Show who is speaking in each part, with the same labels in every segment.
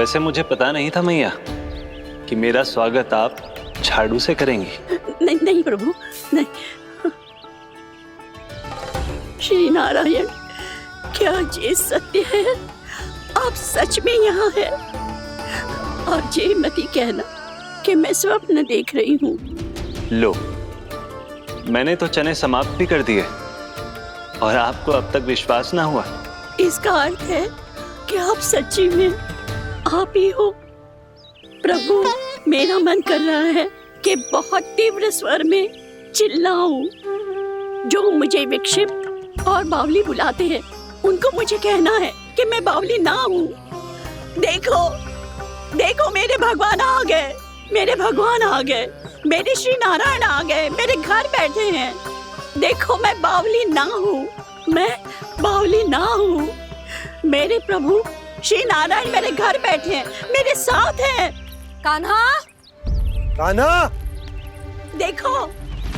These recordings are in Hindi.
Speaker 1: वैसे मुझे पता नहीं था मैया कि मेरा स्वागत आप झाड़ू से करेंगी।
Speaker 2: नहीं नहीं प्रभु, नहीं। श्री नारायण, क्या ये सत्य है? आप सच में यहाँ हैं? और ये मत ही कहना कि मैं स्वप्न देख रही हूँ।
Speaker 1: लो, मैंने तो चने समाप्त भी कर दिए और आपको अब तक विश्वास ना हुआ।
Speaker 2: इसका अर्थ है कि आप सच्ची में आप ही हो। प्रभु, मेरा मन कर रहा है कि बहुत तीव्र स्वर में चिल्लाऊं। जो मुझे विक्षिप्त और बावली बुलाते हैं उनको मुझे कहना है कि मैं बावली ना हूँ। देखो देखो, मेरे भगवान आ गए, मेरे भगवान आ गए, मेरे श्री नारायण आ गए, मेरे घर बैठे हैं। देखो, मैं बावली ना हूँ, मैं बावली ना हूँ। मेरे प्रभु श्री नारायण मेरे घर बैठे हैं, मेरे साथ हैं।
Speaker 3: कान्हा,
Speaker 4: कान्हा,
Speaker 2: देखो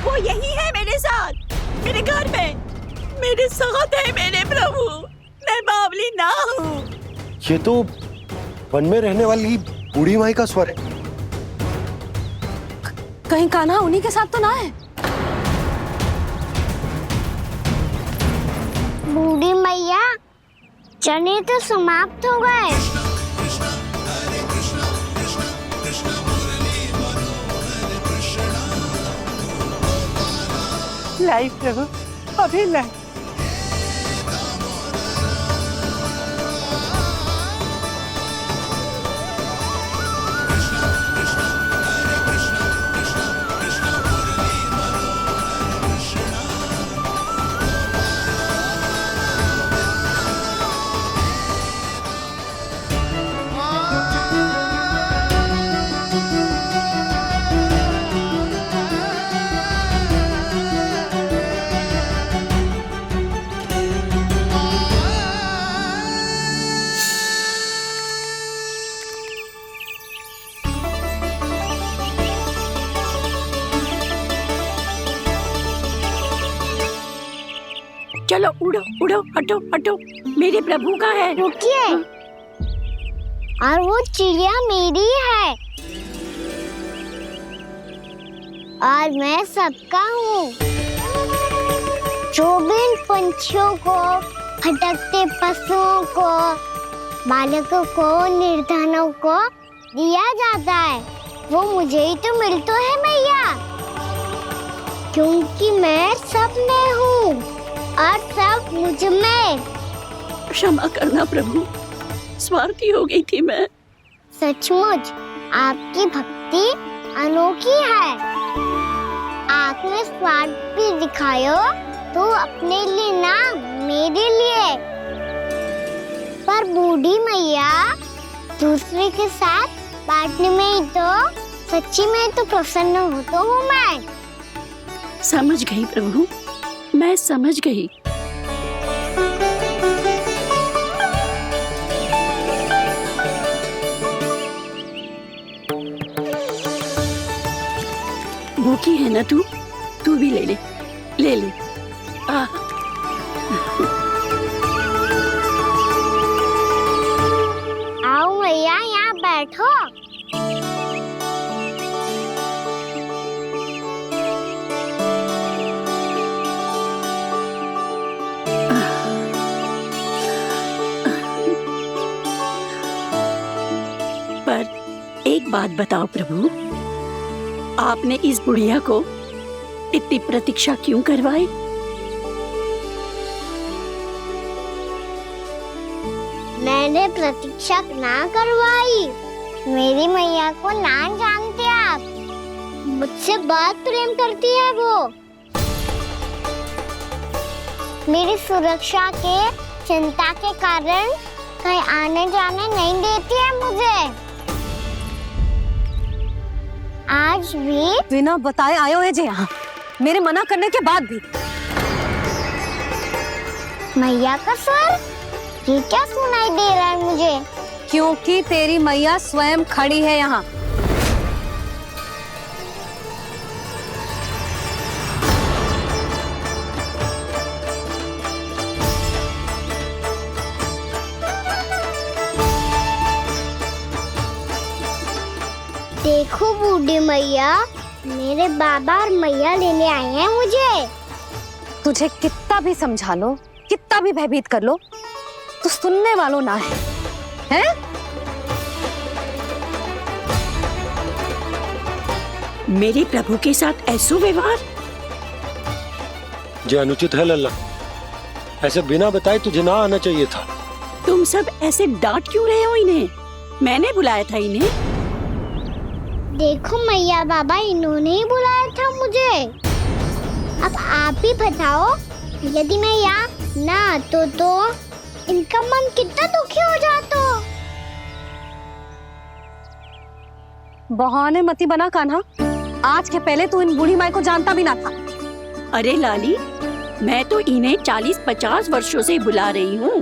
Speaker 2: वो यही है मेरे साथ, मेरे घर में मेरे साथ है मेरे प्रभु। मैं बावली ना हूँ।
Speaker 4: ये तो वन में रहने वाली बूढ़ी माई का स्वर है।
Speaker 3: कहीं कान्हा उन्हीं के साथ तो ना है?
Speaker 5: बूढ़ी मैया, चने तो समाप्त हो गए।
Speaker 2: लाई प्रभु, अभी लाई। चलो उड़ो उड़ो, हटो हटो, मेरे प्रभु का है।
Speaker 5: रुकिए, और वो चिड़िया मेरी है और मैं सबका हूँ। जो भी इन पंछियों को, भटकते पशुओं को, बालकों को, निर्धनों को दिया जाता है, वो मुझे ही तो मिलता है मैया, क्योंकि मैं सब में हूँ और सब मुझ में।
Speaker 2: क्षमा करना प्रभु, स्वार्थी हो गई थी मैं।
Speaker 5: सचमुच आपकी भक्ति अनोखी है। आपने स्वार्थ भी दिखायो तो अपने लिए ना, मेरे लिए। पर बूढ़ी मैया, दूसरे के साथ बांटने में ही तो सच्ची में तो प्रसन्न होता हूँ मैं।
Speaker 2: समझ गई प्रभु, मैं समझ गई। भूखी है ना तू? तू भी ले ले, ले ले।
Speaker 5: आओ मैया, यहाँ बैठो।
Speaker 2: पर एक बात बताओ प्रभु, आपने इस बुढ़िया को इतनी प्रतीक्षा क्यों करवाई?
Speaker 5: मैंने प्रतीक्षा ना करवाई। मेरी मैया को ना जानते आप, मुझसे बहुत प्रेम करती है वो। मेरी सुरक्षा के चिंता के कारण कहीं आने जाने नहीं देती है मुझे। आज भी
Speaker 3: बिना बताए आयो है जे यहाँ, मेरे मना करने के बाद भी।
Speaker 5: मैया का स्वर, ये क्या सुनाई दे रहा है मुझे?
Speaker 3: क्योंकि तेरी मैया स्वयं खड़ी है यहाँ।
Speaker 5: देखो बूढ़ी मैया, मेरे बाबा और मैया लेने आए हैं मुझे।
Speaker 3: तुझे कितना भी समझा लो, कितना भी भयभीत कर लो, तो सुनने वालों ना है, हैं?
Speaker 2: मेरे प्रभु के साथ ऐसा व्यवहार
Speaker 4: जो अनुचित है लल्ला। ऐसे बिना बताए तुझे ना आना चाहिए था।
Speaker 2: तुम सब ऐसे डांट क्यों रहे हो इन्हें? मैंने बुलाया था इन्हें।
Speaker 5: देखो मैया बाबा, इन्होंने ही बुलाया था मुझे। अब आप ही बताओ, यदि मैं यहाँ ना आतो तो इनका मन कितना दुखी हो जाता।
Speaker 3: बहाने मती बना कान्हा। आज के पहले तू इन बूढ़ी माई को जानता भी ना था।
Speaker 2: अरे लाली, मैं तो इन्हें 40-50 वर्षों से बुला रही हूँ,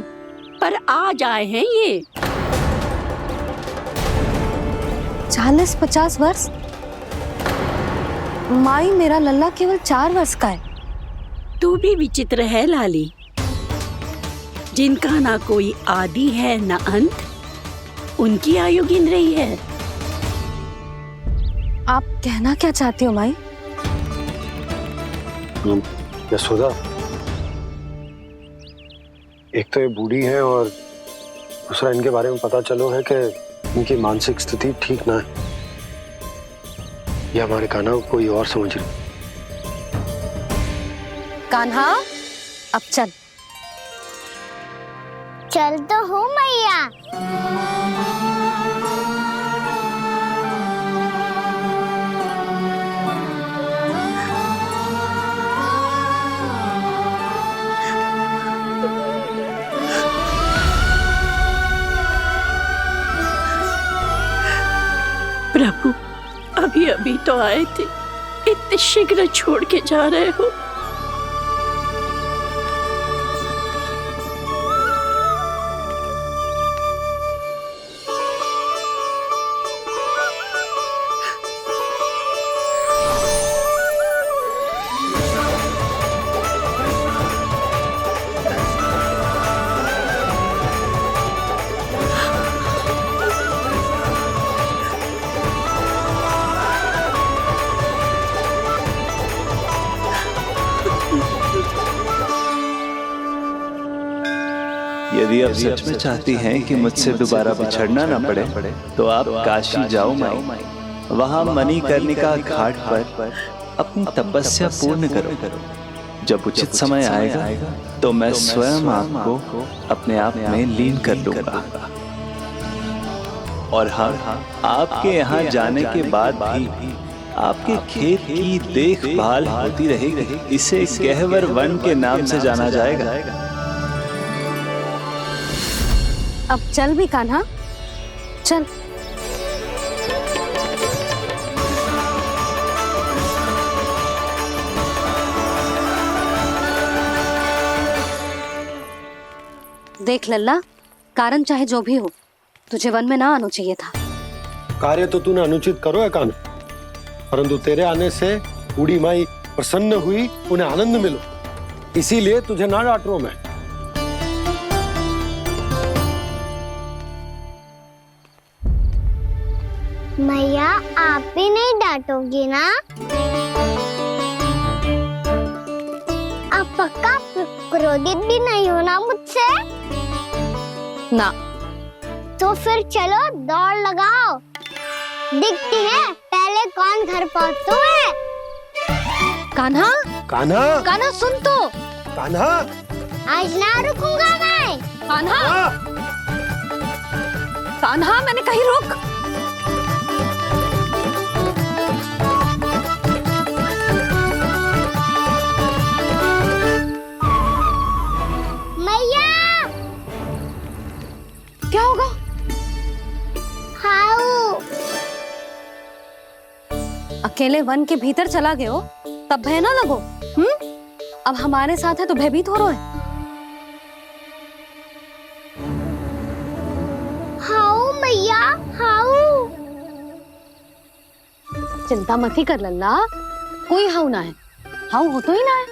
Speaker 2: पर आज आए हैं ये।
Speaker 3: 40-50 वर्ष? माई, मेरा लल्ला केवल 4 वर्ष का है।
Speaker 2: तू भी विचित्र है लाली। जिनका ना कोई आदि है ना अंत, उनकी आयु गिन रही है।
Speaker 3: आप कहना क्या चाहती हो माई?
Speaker 4: यशोदा, एक तो ये बूढ़ी है और दूसरा इनके बारे में पता चलो है कि इनकी मानसिक स्थिति ठीक ना है। ये हमारे कान्हा को कोई और समझ रही।
Speaker 3: कान्हा, अब चल।
Speaker 5: चल तो हूँ मैया।
Speaker 2: प्रभु, अभी अभी तो आए थे, इतने शीघ्र छोड़ के जा रहे हो।
Speaker 1: यदि आप सच में चाहती हैं कि मुझसे दोबारा बिछड़ना न पड़े, तो आप काशी जाओ माई। वहां मणिकर्णिका घाट पर अपनी तपस्या पूर्ण करो। जब उचित समय आएगा तो मैं स्वयं आपको अपने आप में लीन कर लूंगा। और हाँ, आपके यहाँ जाने के बाद भी आपके खेत की देखभाल होती रहेगी। इसे गहवर वन के नाम से जाना जाएगा।
Speaker 3: अब चल भी कान्हा, चल। देख लल्ला, कारण चाहे जो भी हो, तुझे वन में ना आना चाहिए था।
Speaker 4: कार्य तो तूने अनुचित करो है कान्हा, परंतु तेरे आने से बूढ़ी माई प्रसन्न हुई, उन्हें आनंद मिलो, इसीलिए तुझे ना डांट रहा हूं मैं।
Speaker 5: मैया, आप भी नहीं डांटोगी ना? आप पक्का क्रोधित भी नहीं हो ना मुझसे?
Speaker 3: ना।
Speaker 5: तो फिर चलो दौड़ लगाओ, दिखती है पहले कौन घर पहुंचता है।
Speaker 3: कान्हा,
Speaker 4: कान्हा,
Speaker 3: कान्हा सुन तो।
Speaker 4: कान्हा,
Speaker 5: आज ना रुकूंगा मैं।
Speaker 3: कान्हा, कान्हा, मैंने कहीं रुक।
Speaker 5: मैया,
Speaker 3: क्या होगा?
Speaker 5: हाउ
Speaker 3: अकेले वन के भीतर चला गए हो, तब भय ना लगो। अब हमारे साथ है तो भयभीत हो रहे हैं।
Speaker 5: हाउ मैया, हाउ।
Speaker 3: चिंता मत ही कर लल्ला, कोई हाउ ना है। हाउ हो तो ही ना है।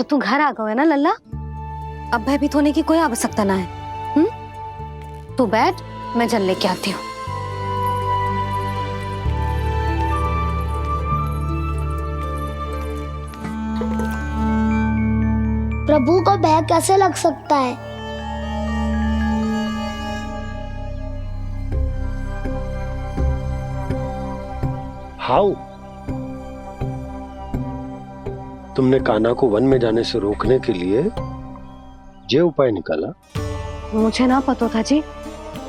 Speaker 3: तू घर आ गए ना लल्ला, अब भयभीत होने की कोई आवश्यकता ना है। तू बैठ, मैं जल लेके आती हूँ।
Speaker 5: प्रभु को भय कैसे लग सकता है?
Speaker 4: हाउ? तुमने कान्हा को वन में जाने से रोकने के लिए ये उपाय निकाला?
Speaker 3: मुझे ना पता था जी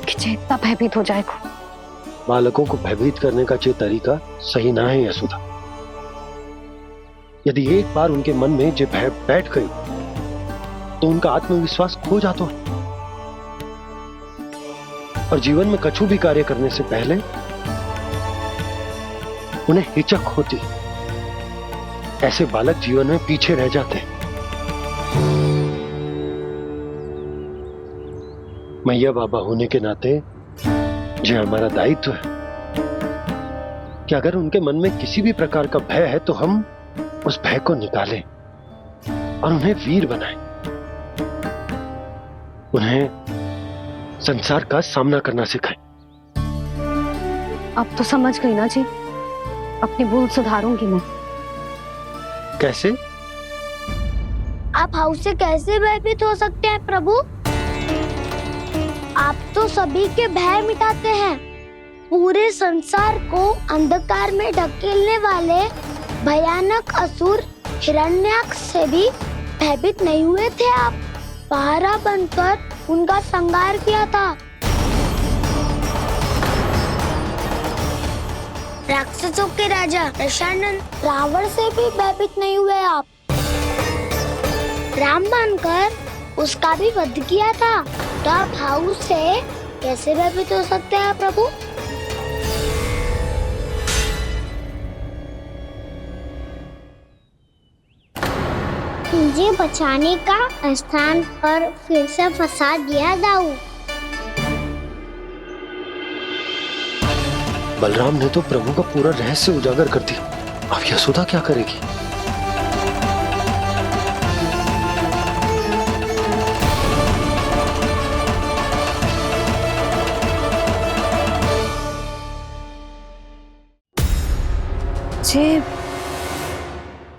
Speaker 3: कि जे इतना भयभीत हो जाएगा।
Speaker 4: बालकों को भयभीत करने का ये तरीका सही ना है यशोदा। यदि एक बार उनके मन में ये भय बैठ गई तो उनका आत्मविश्वास खो जाता है और जीवन में कछु भी कार्य करने से पहले उन्हें हिचक होती। ऐसे बालक जीवन में पीछे रह जाते हैं। मैया बाबा होने के नाते यह हमारा दायित्व है कि अगर उनके मन में किसी भी प्रकार का भय है तो हम उस भय को निकालें और उन्हें वीर बनाएं। उन्हें संसार का सामना करना सिखाएं।
Speaker 3: अब तो समझ गई ना जी, अपनी भूल सुधारूंगी मैं।
Speaker 4: कैसे?
Speaker 5: आप हाउ से कैसे भयभीत हो सकते हैं प्रभु? आप तो सभी के भय मिटाते हैं। पूरे संसार को अंधकार में ढकेलने वाले भयानक असुर हिरण्याक्ष से भी भयभीत नहीं हुए थे आप। पहरा बनकर उनका संहार किया था। राक्षसों के राजा दशानन रावण से भी भयभीत नहीं हुए आप। राम बनकर उसका भी वध किया था। तो आप हाउ से कैसे भयभीत हो सकते हैं प्रभु? मुझे बचाने का स्थान पर फिर से फंसा दिया दाऊ।
Speaker 4: बलराम ने तो प्रभु का पूरा रहस्य उजागर कर दिया। अब यशोदा क्या करेगी?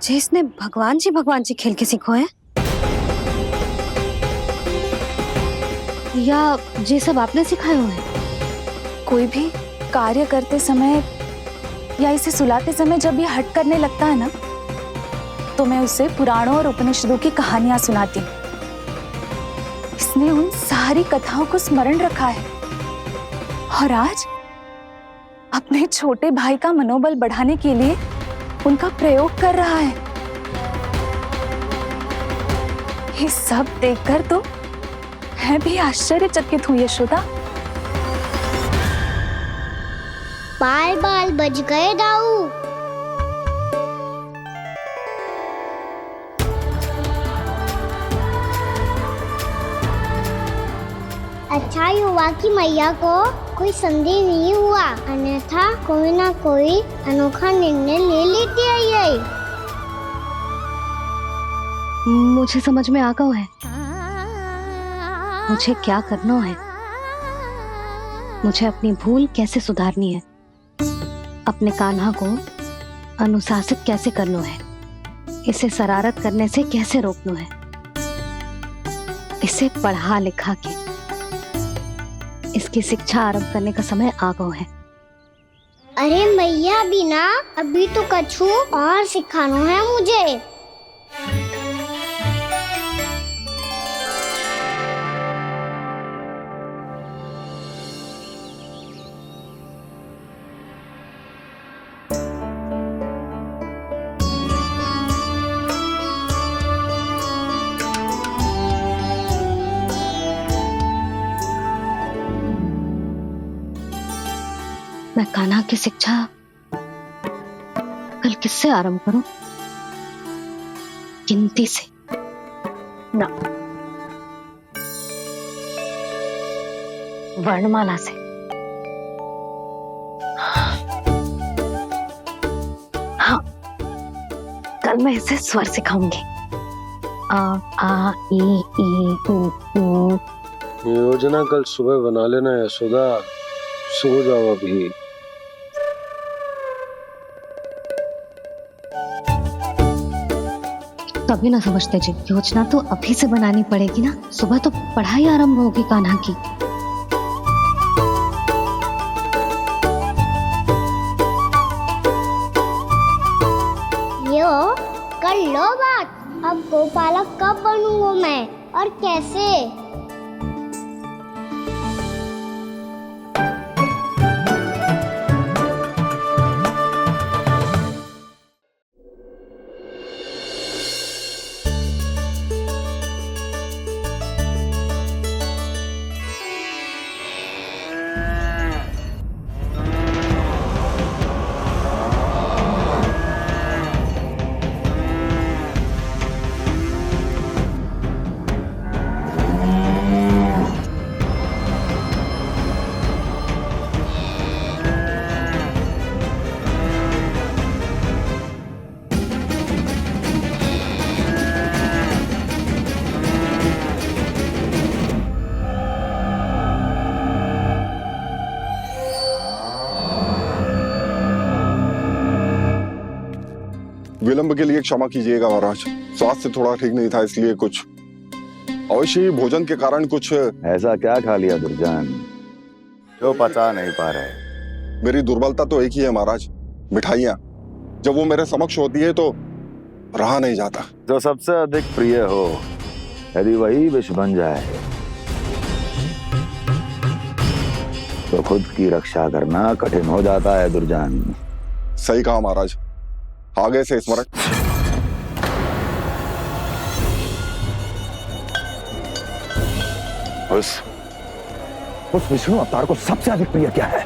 Speaker 3: जे इसने भगवान जी खेल के सीखो है, या जे सब आपने सिखाए हुए हैं?
Speaker 6: कोई भी कार्य करते समय या इसे सुलाते समय जब ये हट करने लगता है ना, तो मैं उसे पुराणों और उपनिषदों की कहानियां सुनाती हूँ। इसने उन सारी कथाओं को स्मरण रखा है और आज अपने छोटे भाई का मनोबल बढ़ाने के लिए उनका प्रयोग कर रहा है। ये सब देखकर तो मैं भी आश्चर्यचकित हूँ यशोदा।
Speaker 5: बाल बज गए दाऊ। अच्छा ही हुआ कि मैया को कोई संदेह नहीं हुआ, अन्यथा कोई ना कोई अनोखा निर्णय ले लेती है ये।
Speaker 3: मुझे समझ में आ गया है मुझे क्या करना है। मुझे अपनी भूल कैसे सुधारनी है, अपने कान्हा को अनुशासित कैसे करना है, इसे शरारत करने से कैसे रोकना है, इसे पढ़ा लिखा के इसकी शिक्षा आरंभ करने का समय आ गया है।
Speaker 5: अरे मैया बिना अभी तो कछु और सिखाना है मुझे।
Speaker 3: मैं कान्हा की शिक्षा कल किससे आरंभ करूं? गिनती से ना, वर्णमाला से। हाँ, कल मैं इसे स्वर सिखाऊंगी। आ ई उ ऊ।
Speaker 4: योजना कल सुबह बना लेना यशोदा, सो जाओ अभी।
Speaker 3: तभी ना समझते जी, योजना तो अभी से बनानी पड़ेगी ना, सुबह तो पढ़ाई आरंभ होगी कान्हा की।
Speaker 5: यो कर लो बात, अब गोपालक कब बनूंगा मैं और कैसे?
Speaker 7: विलंब के लिए क्षमा कीजिएगा महाराज, स्वास्थ्य थोड़ा ठीक नहीं था इसलिए कुछ अवश्य ही भोजन के कारण कुछ।
Speaker 8: ऐसा क्या खा लिया दुर्जन जो पचा नहीं पा रहे?
Speaker 7: मेरी दुर्बलता तो एक ही है महाराज, मिठाइयाँ। जब वो मेरे समक्ष होती है तो रहा नहीं जाता।
Speaker 8: जो सबसे अधिक प्रिय हो, यदि वही विष बन जाए तो खुद की रक्षा करना कठिन हो जाता है दुर्जन।
Speaker 7: सही कहा महाराज, आगे से स्मरण।
Speaker 8: उस विष्णु अवतार को सबसे अधिक प्रिय क्या है?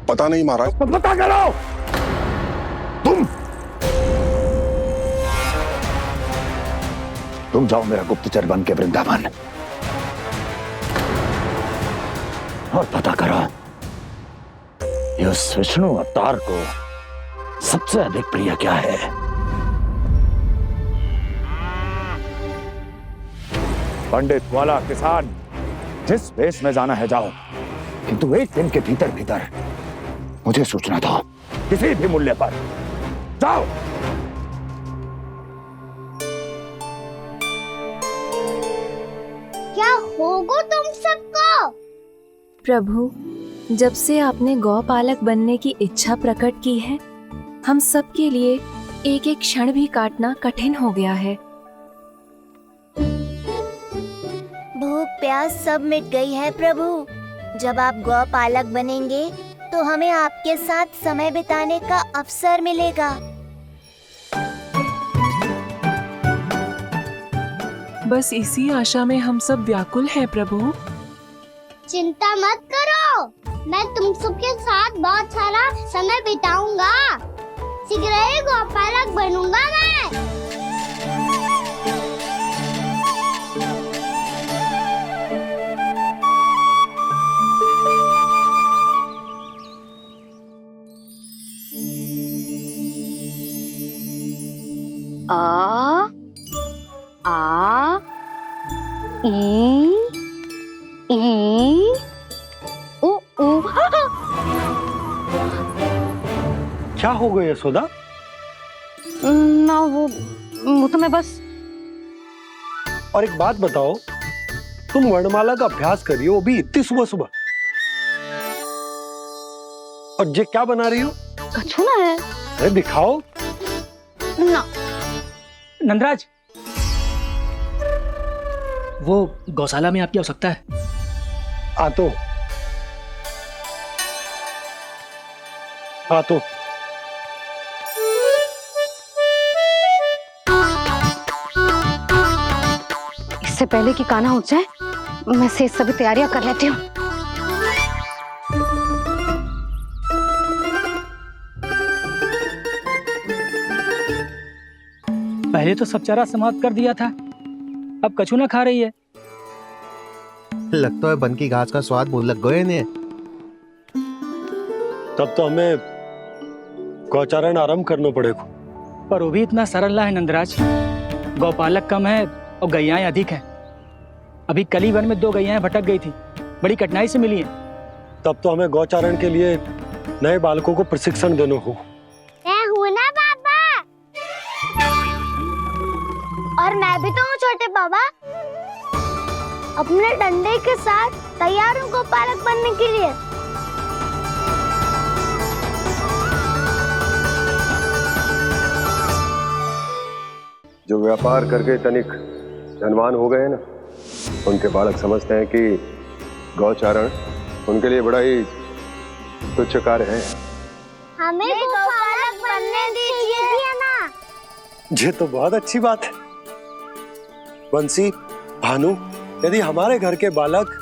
Speaker 7: पता नहीं महाराज।
Speaker 8: पता करो। तुम जाओ मेरा गुप्तचर बन के वृंदावन और पता करो उस विष्णु अवतार को सबसे अधिक प्रिय क्या है। पंडित वाला किसान, जिस वेश में जाना है जाओ, किंतु एक दिन के भीतर भीतर मुझे सूचना दो, किसी भी मूल्य पर। जाओ।
Speaker 5: क्या होगा तुम सबको?
Speaker 6: प्रभु, जब से आपने गौपालक बनने की इच्छा प्रकट की है, हम सब के लिए एक एक क्षण भी काटना कठिन हो गया है।
Speaker 9: भूख प्यास सब मिट गई है प्रभु। जब आप गौपालक बनेंगे तो हमें आपके साथ समय बिताने का अवसर मिलेगा।
Speaker 10: बस इसी आशा में हम सब व्याकुल हैं प्रभु।
Speaker 5: चिंता मत करो, मैं तुम सबके साथ बहुत सारा समय बिताऊंगा। शीघ्र ही गोपालक बनूंगा मैं।
Speaker 3: आ ई उ ऊ।
Speaker 4: क्या हो गया यशोदा?
Speaker 3: ना वो तो मैं बस।
Speaker 4: और एक बात बताओ, तुम वर्णमाला का अभ्यास कर रही हो, वो भी इतनी सुबह सुबह, और ये क्या बना रही हो?
Speaker 3: कछुआ है।
Speaker 4: अरे दिखाओ
Speaker 3: ना।
Speaker 11: नंदराज, वो गौशाला में आपकी आवश्यकता है।
Speaker 4: आ तो
Speaker 3: इससे पहले कि कान्हा उठ जाए, मैं से सभी तैयारियां कर लेती हूँ।
Speaker 11: पहले तो सब चारा समाप्त कर दिया था, अब कछू ना खा रही है।
Speaker 12: लगता है बन की घास का स्वाद बहुत लग गए इन्हें।
Speaker 4: तब तो हमें गौचारण आरंभ करना पड़ेगा।
Speaker 11: पर वो भी इतना सरल ना है नंदराज। गौपालक कम है और गैयाएं अधिक हैं। अभी कल ही वन में 2 गैयाएं भटक गई थी, बड़ी कठिनाई से मिली हैं।
Speaker 4: तब तो हमें गौचारण के लिए नए बालकों को प्रशिक्षण देना हो।
Speaker 5: मैं हूँ ना बाबा, और मैं भी तो हूँ छोटे बाबा। अपने डंडे के साथ तैयार हूँ गौपालक बनने के लिए।
Speaker 4: जो व्यापार करके तनिक धनवान हो गए ना, उनके बालक समझते हैं कि गौचारण उनके लिए बड़ा ही तुच्छ कार्य है।
Speaker 5: हमें गौपालक बनने दीजिए ना।
Speaker 4: ये तो बहुत अच्छी बात है। बंसी, भानु, यदि हमारे घर के बालक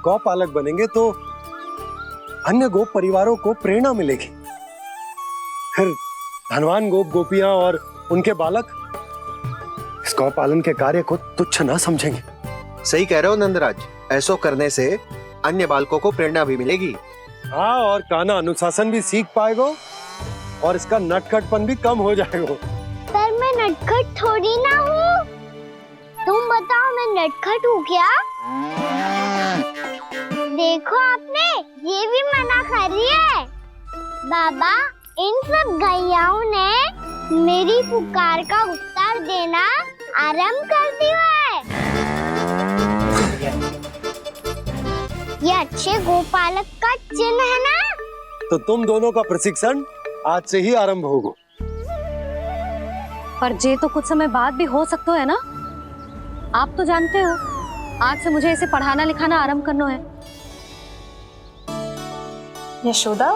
Speaker 4: गौपालक बनेंगे तो अन्य गोप परिवारों को प्रेरणा मिलेगी। फिर धनवान गोप गोपियां और उनके बालक इस गौपालन के कार्य को तुच्छ ना समझेंगे।
Speaker 12: सही कह रहे हो नंदराज, ऐसा करने से अन्य बालकों को प्रेरणा भी मिलेगी।
Speaker 4: हाँ, और कान्हा अनुशासन भी सीख पाएगा और इसका नटखटपन भी कम हो जाएगा।
Speaker 5: पर मैं नटखट थोड़ी ना हूँ। तुम बताओ, मैं नटखट हूँ क्या? देखो आपने ये भी मना कर रही है। बाबा, इन सब गैयाओं ने मेरी पुकार का उत्तर देना आरंभ कर दिया है। ये अच्छे गोपालक का चिन्ह है ना?
Speaker 4: तो तुम दोनों का प्रशिक्षण आज से ही आरंभ होगा।
Speaker 3: पर जे तो कुछ समय बाद भी हो सकता है ना। आप तो जानते हो, आज से मुझे इसे पढ़ाना लिखाना आरंभ करना है।
Speaker 6: यशोदा,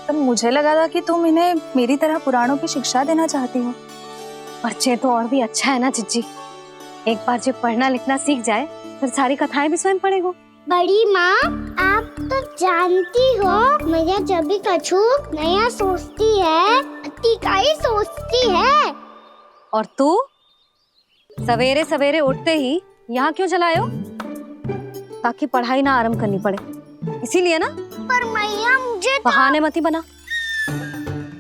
Speaker 6: पर मुझे लगा था कि तुम इन्हें मेरी तरह पुराणों की शिक्षा देना चाहती हो।
Speaker 3: पर जे तो और भी अच्छा है ना जिज्जी। एक बार जब पढ़ना लिखना सीख जाए फिर सारी कथाएं भी स्वयं पढ़ेगा।
Speaker 5: बड़ी माँ, आप तो जानती हो मैया जब भी कछु नया सोचती है, अतिका ही सोचती है।
Speaker 3: और तू सवेरे सवेरे उठते ही यहाँ क्यों चलाए हो? ताकि पढ़ाई ना आरंभ करनी पड़े, इसीलिए ना।
Speaker 5: पर मैया मुझे
Speaker 3: बहाने मती बना।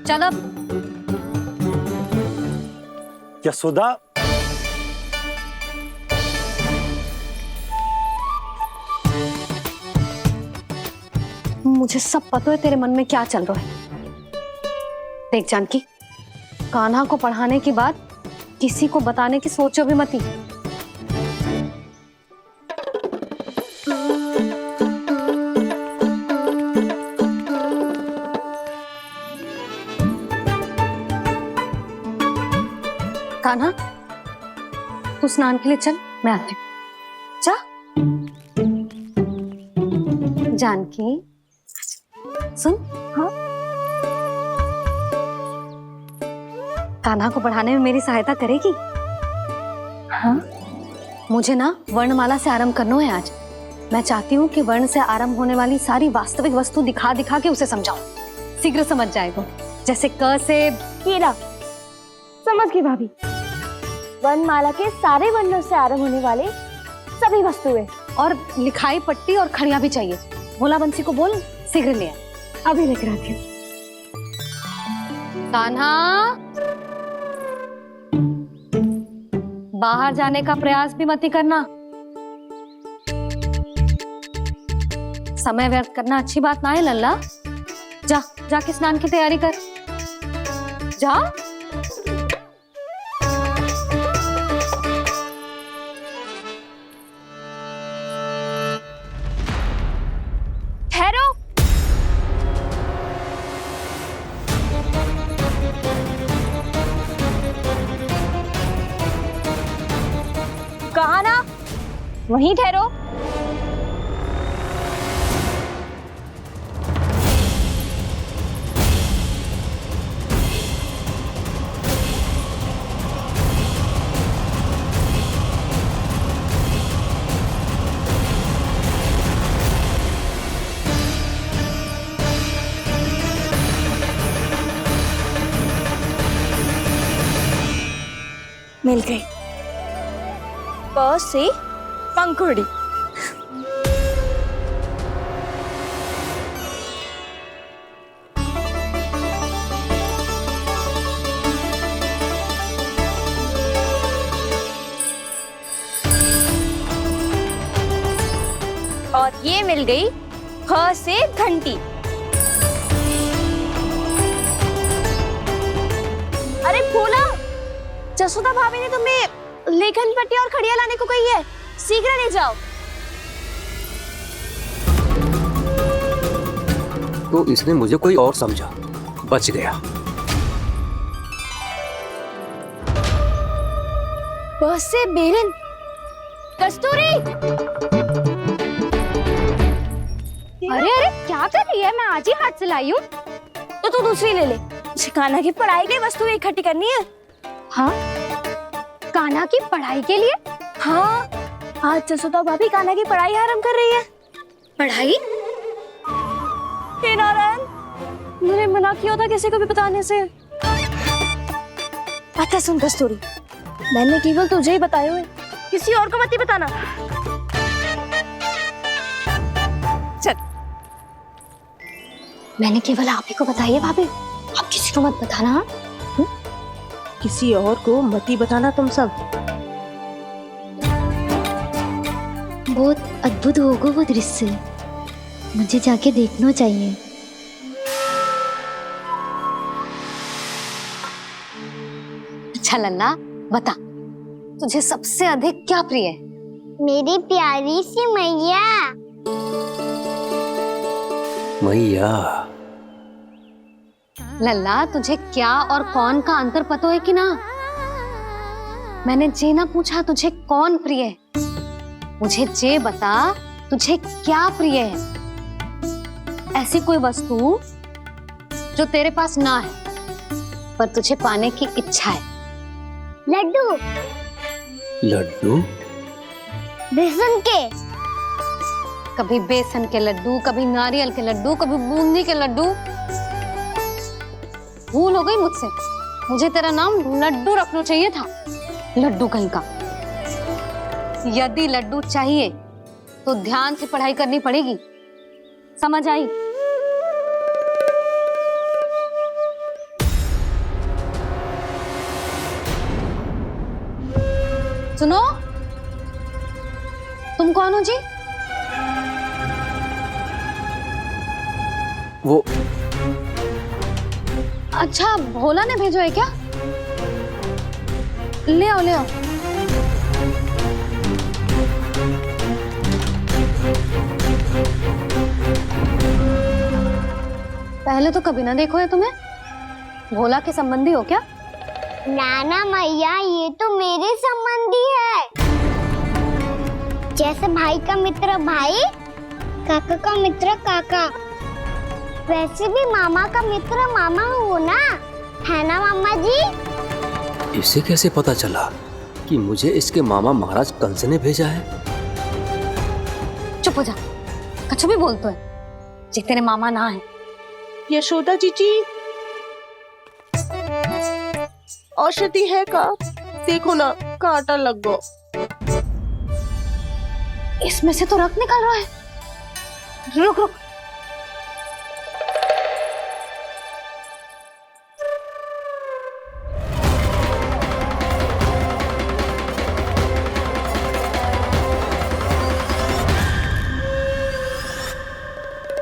Speaker 3: चल अब।
Speaker 4: यशोदा,
Speaker 3: मुझे सब पता है तेरे मन में क्या चल रहा है। देख जानकी, कान्हा को पढ़ाने की बात किसी को बताने की सोचो भी मती। कान्हा, तू स्नान के लिए चल, मैं आती हूँ। जा। जानकी सुन। हाँ, कान्हा को पढ़ाने में मेरी सहायता करेगी? हाँ, मुझे ना वर्णमाला से आरंभ करना है आज। मैं चाहती हूँ कि वर्ण से आरंभ होने वाली सारी वास्तविक वस्तु दिखा दिखा के उसे समझाऊं। शीघ्र समझ जाएगा। जैसे क से
Speaker 5: कीड़ा। समझ गई भाभी। वर्णमाला के सारे वर्णों से आरंभ होने वाले सभी वस्तुएं,
Speaker 3: और लिखाई पट्टी और खड़िया भी चाहिए। भोला बंसी को बोल शीघ्र ले आए।
Speaker 5: अभी लेकर आती हूँ।
Speaker 3: कान्हा, बाहर जाने का प्रयास भी मत करना। समय व्यर्थ करना अच्छी बात ना है लल्ला। जा, जाके स्नान की तैयारी कर। जा।
Speaker 6: ठहरो। कहा ना, वहीं ठहरो। मिल गई। प से पंखुड़ी।
Speaker 9: और ये मिल गई ख से घंटी। अरे फूला, जसोदा भाभी ने तुम्हें लेखन पट्टी और खड़िया लाने को कही है, शीघ्र ले जाओ।
Speaker 13: तो इसने मुझे कोई और समझा, बच गया।
Speaker 9: बस से बेलन। कस्तूरी, अरे अरे क्या कर रही है? मैं आज ही हाथ से लाई हूँ। तो तू दूसरी ले ले। कान्हा की पढ़ाई की वस्तु इकट्ठी करनी है।
Speaker 3: हाँ, कान्हा की पढ़ाई के लिए?
Speaker 9: हाँ, आज जसोदा भाभी कान्हा की पढ़ाई आरंभ कर रही है।
Speaker 3: पढ़ाई?
Speaker 9: हे नारायण, मैंने मना किया था किसी को भी बताने से। अच्छा सुन कस्तूरी, मैंने केवल तुझे ही बताया है, किसी और को मत ही बताना। चल।
Speaker 3: मैंने केवल आप ही को बताई है भाभी, आप किसी को मत बताना। हाँ?
Speaker 9: किसी और को मत ही बताना तुम सब।
Speaker 5: बहुत अद्भुत होगा वो दृश्य, मुझे जाके देखना चाहिए।
Speaker 3: अच्छा लल्ला, बता तुझे सबसे अधिक क्या प्रिय है?
Speaker 5: मेरी प्यारी सी मैया।
Speaker 13: मैया।
Speaker 3: लल्ला, तुझे क्या और कौन का अंतर पता है कि ना? मैंने जे ना पूछा तुझे कौन प्रिय है, मुझे जे बता तुझे क्या प्रिय है। ऐसी कोई वस्तु जो तेरे पास ना है पर तुझे पाने की इच्छा है।
Speaker 5: लड्डू।
Speaker 13: लड्डू?
Speaker 5: बेसन के।
Speaker 3: कभी बेसन के लड्डू, कभी नारियल के लड्डू, कभी बूंदी के लड्डू। भूल हो गई मुझसे, मुझे तेरा नाम लड्डू रखना चाहिए था। लड्डू कहीं का। यदि लड्डू चाहिए तो ध्यान से पढ़ाई करनी पड़ेगी, समझ आई? सुनो, तुम कौन हो जी?
Speaker 13: वो
Speaker 3: अच्छा, भोला ने भेजो है क्या? ले आओ ले आओ। पहले तो कभी ना देखो है तुम्हें। भोला के संबंधी हो क्या?
Speaker 5: नाना मैया, ये तो मेरे संबंधी है। जैसे भाई का मित्र भाई, काका का मित्र काका, वैसे भी मामा का मित्र मामा हो ना, है ना मामा जी?
Speaker 13: इसे कैसे पता चला कि मुझे इसके मामा महाराज कंस ने भेजा है?
Speaker 3: चुप हो जा, कुछ भी बोलते है जे तेरे मामा ना है।
Speaker 10: यशोदा जीजी, औषधि है का? देखो ना, कांटा लग गो।
Speaker 3: इसमें से तो रक्त निकल रहा है। रुक रुक।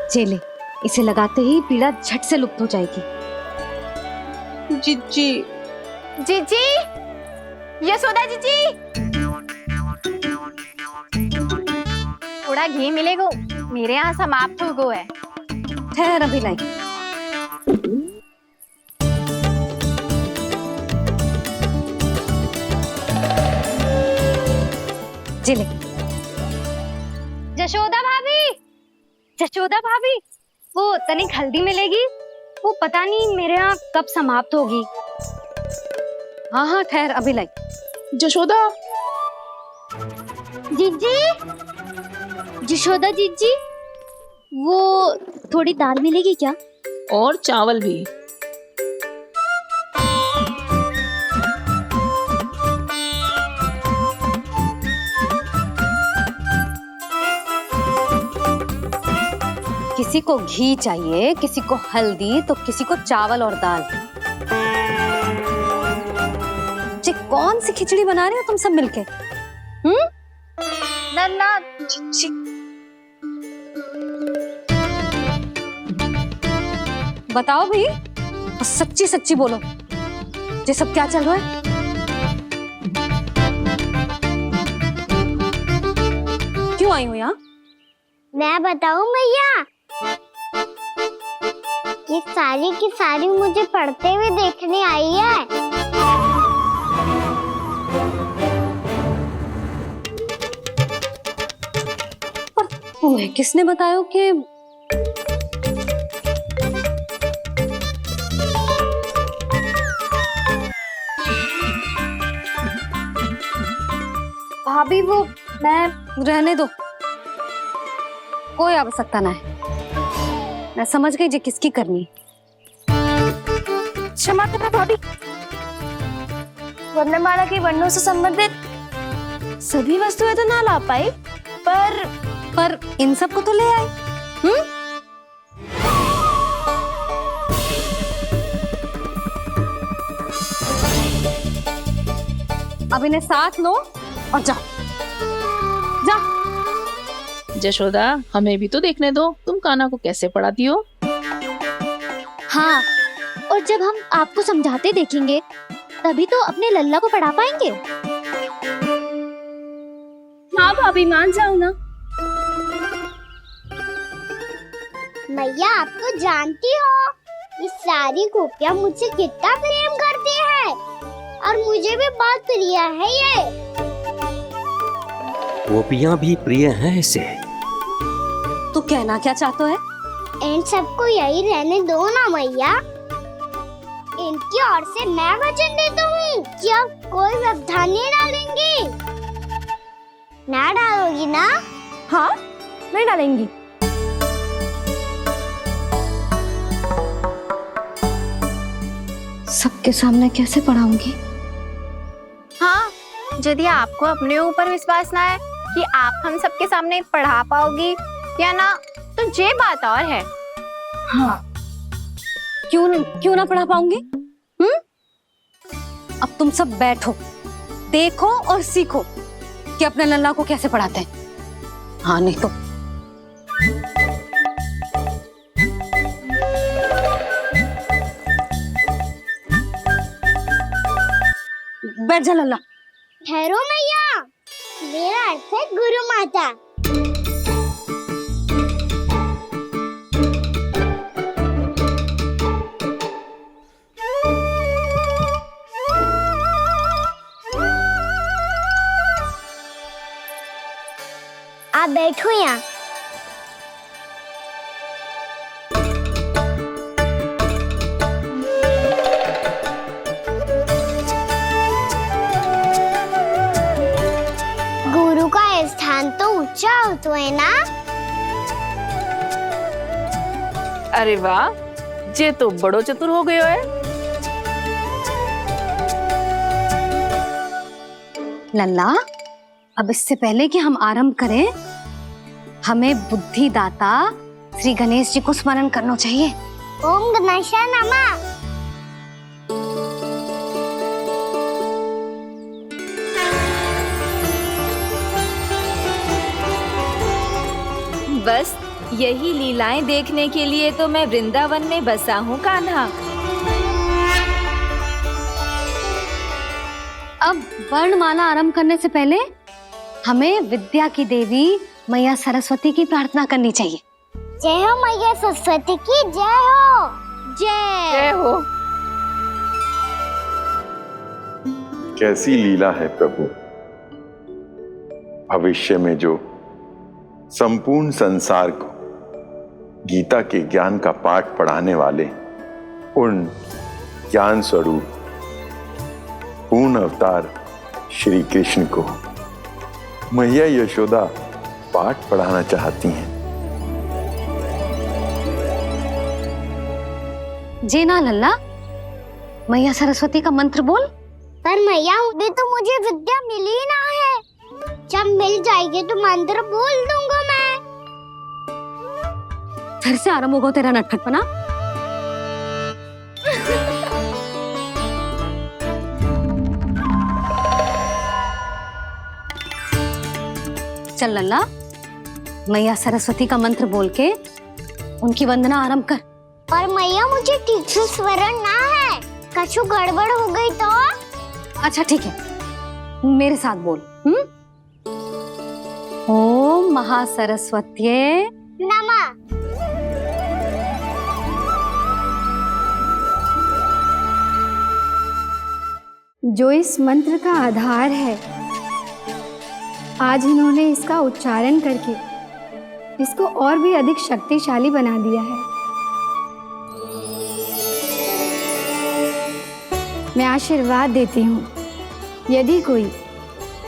Speaker 3: चले, इसे लगाते ही पीड़ा झट से लुप्त हो जाएगी।
Speaker 10: जीजी,
Speaker 9: जीजी, यशोदा जीजी, थोड़ा घी मिलेगा? मेरे यहाँ समाप्त हो गया है।
Speaker 3: ठहर, अभी लाई। जिले।
Speaker 5: जशोदा भाभी, जशोदा भाभी, वो तनिक हल्दी मिलेगी? वो पता नहीं मेरे यहाँ कब समाप्त होगी।
Speaker 3: हाँ हाँ ठहर, अभी लाई।
Speaker 10: जशोदा,
Speaker 5: जीजी, जशोदा जीजी, वो थोड़ी दाल मिलेगी क्या?
Speaker 10: और चावल भी।
Speaker 3: किसी को घी चाहिए, किसी को हल्दी, तो किसी को चावल और दाल। जी कौन सी खिचड़ी बना रही हो तुम सब मिलके?
Speaker 9: नन्ना,
Speaker 3: बताओ भाई, और सच्ची सच्ची बोलो, ये सब क्या चल रहा है? क्यों आई हूँ यहाँ?
Speaker 5: मैं बताऊं भैया, ये सारी की सारी मुझे पढ़ते हुए देखने आई है।
Speaker 3: पर तुम्हें किसने बताया कि भाभी वो मैं रहने दो, कोई आवश्यकता ना है। मैं समझ गई जी किसकी करनी।
Speaker 6: क्षमा करना भाभी, वर्णमाला के वर्णों से संबंधित सभी वस्तुएं तो ना ला पाई, पर
Speaker 3: इन सब को तो ले आई। अब इन्हें साथ लो और जाओ।
Speaker 10: जशोदा, हमें भी तो देखने दो, तुम कान्हा को कैसे पढ़ाती हो।
Speaker 5: हाँ, और जब हम आपको समझाते देखेंगे तभी तो अपने लल्ला को पढ़ा पाएंगे।
Speaker 6: हाँ भाभी, मान जाओ ना।
Speaker 5: मैया, आप तो जानती हो ये सारी गोपियां मुझसे कितना प्रेम करती है, और मुझे भी बहुत प्रिय है ये।
Speaker 13: गोपियां भी प्रिय हैं इसे।
Speaker 3: तो कहना क्या चाहते है?
Speaker 5: इन सबको यही रहने दो ना मैया। इनकी ओर से मैं वचन देता हूँ कि अब कोई व्यवधान नहीं डालेंगी। ना डालोगी ना?
Speaker 3: हाँ, नहीं डालेंगी। सबके सामने कैसे पढ़ाऊंगी?
Speaker 6: हाँ, यदि आपको अपने ऊपर विश्वास ना है कि आप हम सबके सामने पढ़ा पाओगी या ना, तो ये बात और है।
Speaker 3: हाँ, क्यों ना पढ़ा पाऊंगी? अब तुम सब बैठो, देखो और सीखो कि अपने लल्ला को कैसे पढ़ाते हैं। हाँ, नहीं तो बैठ जा लल्ला।
Speaker 5: ठहरो मैया, मेरा अर्थ है गुरु माता। आप बैठो यहाँ। गुरु का स्थान तो ऊंचा होता है ना?
Speaker 10: अरे वाह, जे तो बड़ो चतुर हो गयो है।
Speaker 3: लल्ला, अब इससे पहले कि हम आरंभ करें, हमें बुद्धि दाता श्री गणेश जी को स्मरण करना चाहिए।
Speaker 5: ओम गणेशाय नमः।
Speaker 6: बस यही लीलाएं देखने के लिए तो मैं वृंदावन में बसा हूँ कान्हा।
Speaker 3: अब वर्णमाला आरंभ करने से पहले हमें विद्या की देवी मैया सरस्वती की प्रार्थना करनी चाहिए।
Speaker 5: जय हो मैया सरस्वती की जय हो।
Speaker 10: जय हो।
Speaker 7: कैसी लीला है प्रभु, भविष्य में जो संपूर्ण संसार को गीता के ज्ञान का पाठ पढ़ाने वाले उन ज्ञान स्वरूप पूर्ण अवतार श्री कृष्ण को मैया यशोदा पाठ पढ़ाना चाहती हैं।
Speaker 3: जी ना लल्ला, मैया सरस्वती का मंत्र बोल।
Speaker 5: पर मैया, अभी तो मुझे विद्या मिली ना है। जब मिल जाएगी तो मंत्र बोल दूंगा मैं।
Speaker 3: फिर से आरंभ होगा तेरा नटखटपना। चल लल्ला, मैया सरस्वती का मंत्र बोल के उनकी वंदना आरंभ कर।
Speaker 5: और मैया मुझे ठीक से स्मरण ना है, कछु गड़बड़ हो गई तो?
Speaker 3: अच्छा ठीक है, मेरे साथ बोल। ओम महासरस्वत्ये
Speaker 5: नमः।
Speaker 14: जो इस मंत्र का आधार है, आज इन्होंने इसका उच्चारण करके इसको और भी अधिक शक्तिशाली बना दिया है। मैं आशीर्वाद देती हूँ, यदि कोई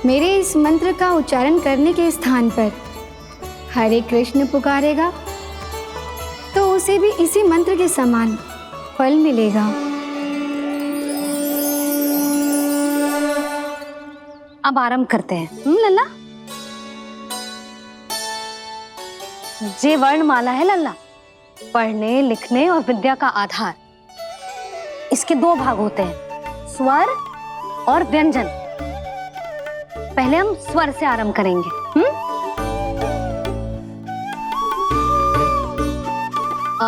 Speaker 14: मेरे इस मंत्र का उच्चारण करने के स्थान पर हरे कृष्ण पुकारेगा तो उसे भी इसी मंत्र के समान फल मिलेगा।
Speaker 3: अब आरंभ करते हैं। लल्ला, जे वर्णमाला है लल्ला, पढ़ने लिखने और विद्या का आधार। इसके दो भाग होते हैं, स्वर और व्यंजन। पहले हम स्वर से आरंभ करेंगे। अ,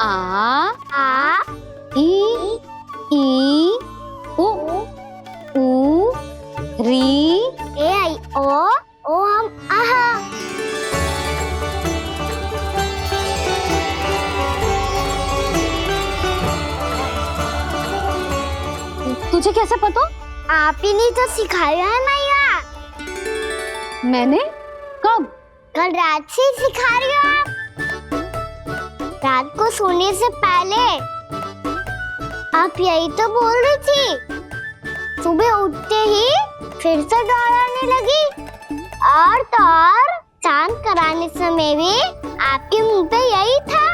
Speaker 3: आ, ई, उ, री,
Speaker 5: ए आई ओ हम आहा।
Speaker 3: तुझे कैसे पता?
Speaker 5: आप ही ने तो सिखाया है मैया।
Speaker 3: मैंने? कब?
Speaker 5: कल रात से सिखा रही हो आप। रात को सोने से पहले आप यही तो बोल रही थी। सुबह उठते ही फिर से दोहराने लगी, और तो और चांद कराने समय भी आपके मुंह पे यही था।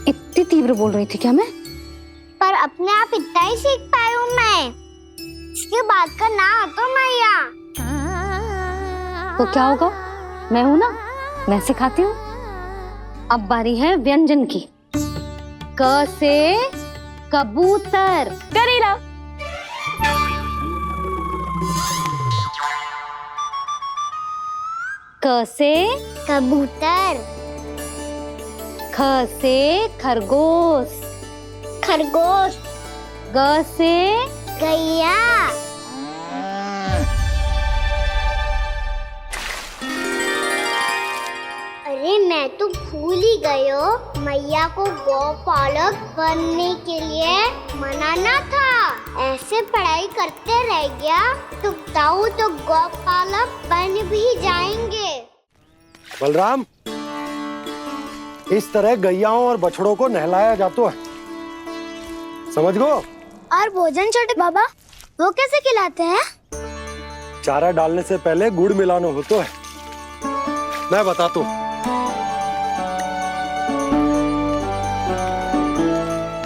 Speaker 3: इतनी तीव्र बोल रही थी क्या मैं?
Speaker 5: पर अपने आप इतना ही सीख पाई हूँ मैं। इसके बाद का ना तो मैया।
Speaker 3: तो क्या होगा? मैं हूं ना, मैं सिखाती हूँ। अब बारी है व्यंजन की। क से कबूतर। करेला। क से
Speaker 5: कबूतर।
Speaker 3: ख से खरगोश।
Speaker 5: खरगोश।
Speaker 3: ग से
Speaker 5: गैया। अरे मैं तो भूल ही गई हूँ, मैया को गौपालक बनने के लिए मनाना था। ऐसे पढ़ाई करते रह गया तो ताऊ तो गौपालक बन भी जाएंगे।
Speaker 4: बलराम, इस तरह गैयाओं और बछड़ों को नहलाया जाता है, समझ गो?
Speaker 5: और भोजन छोटे बाबा, वो कैसे खिलाते हैं?
Speaker 4: चारा डालने से पहले गुड़ मिलाना होता है। मैं बताता हूँ।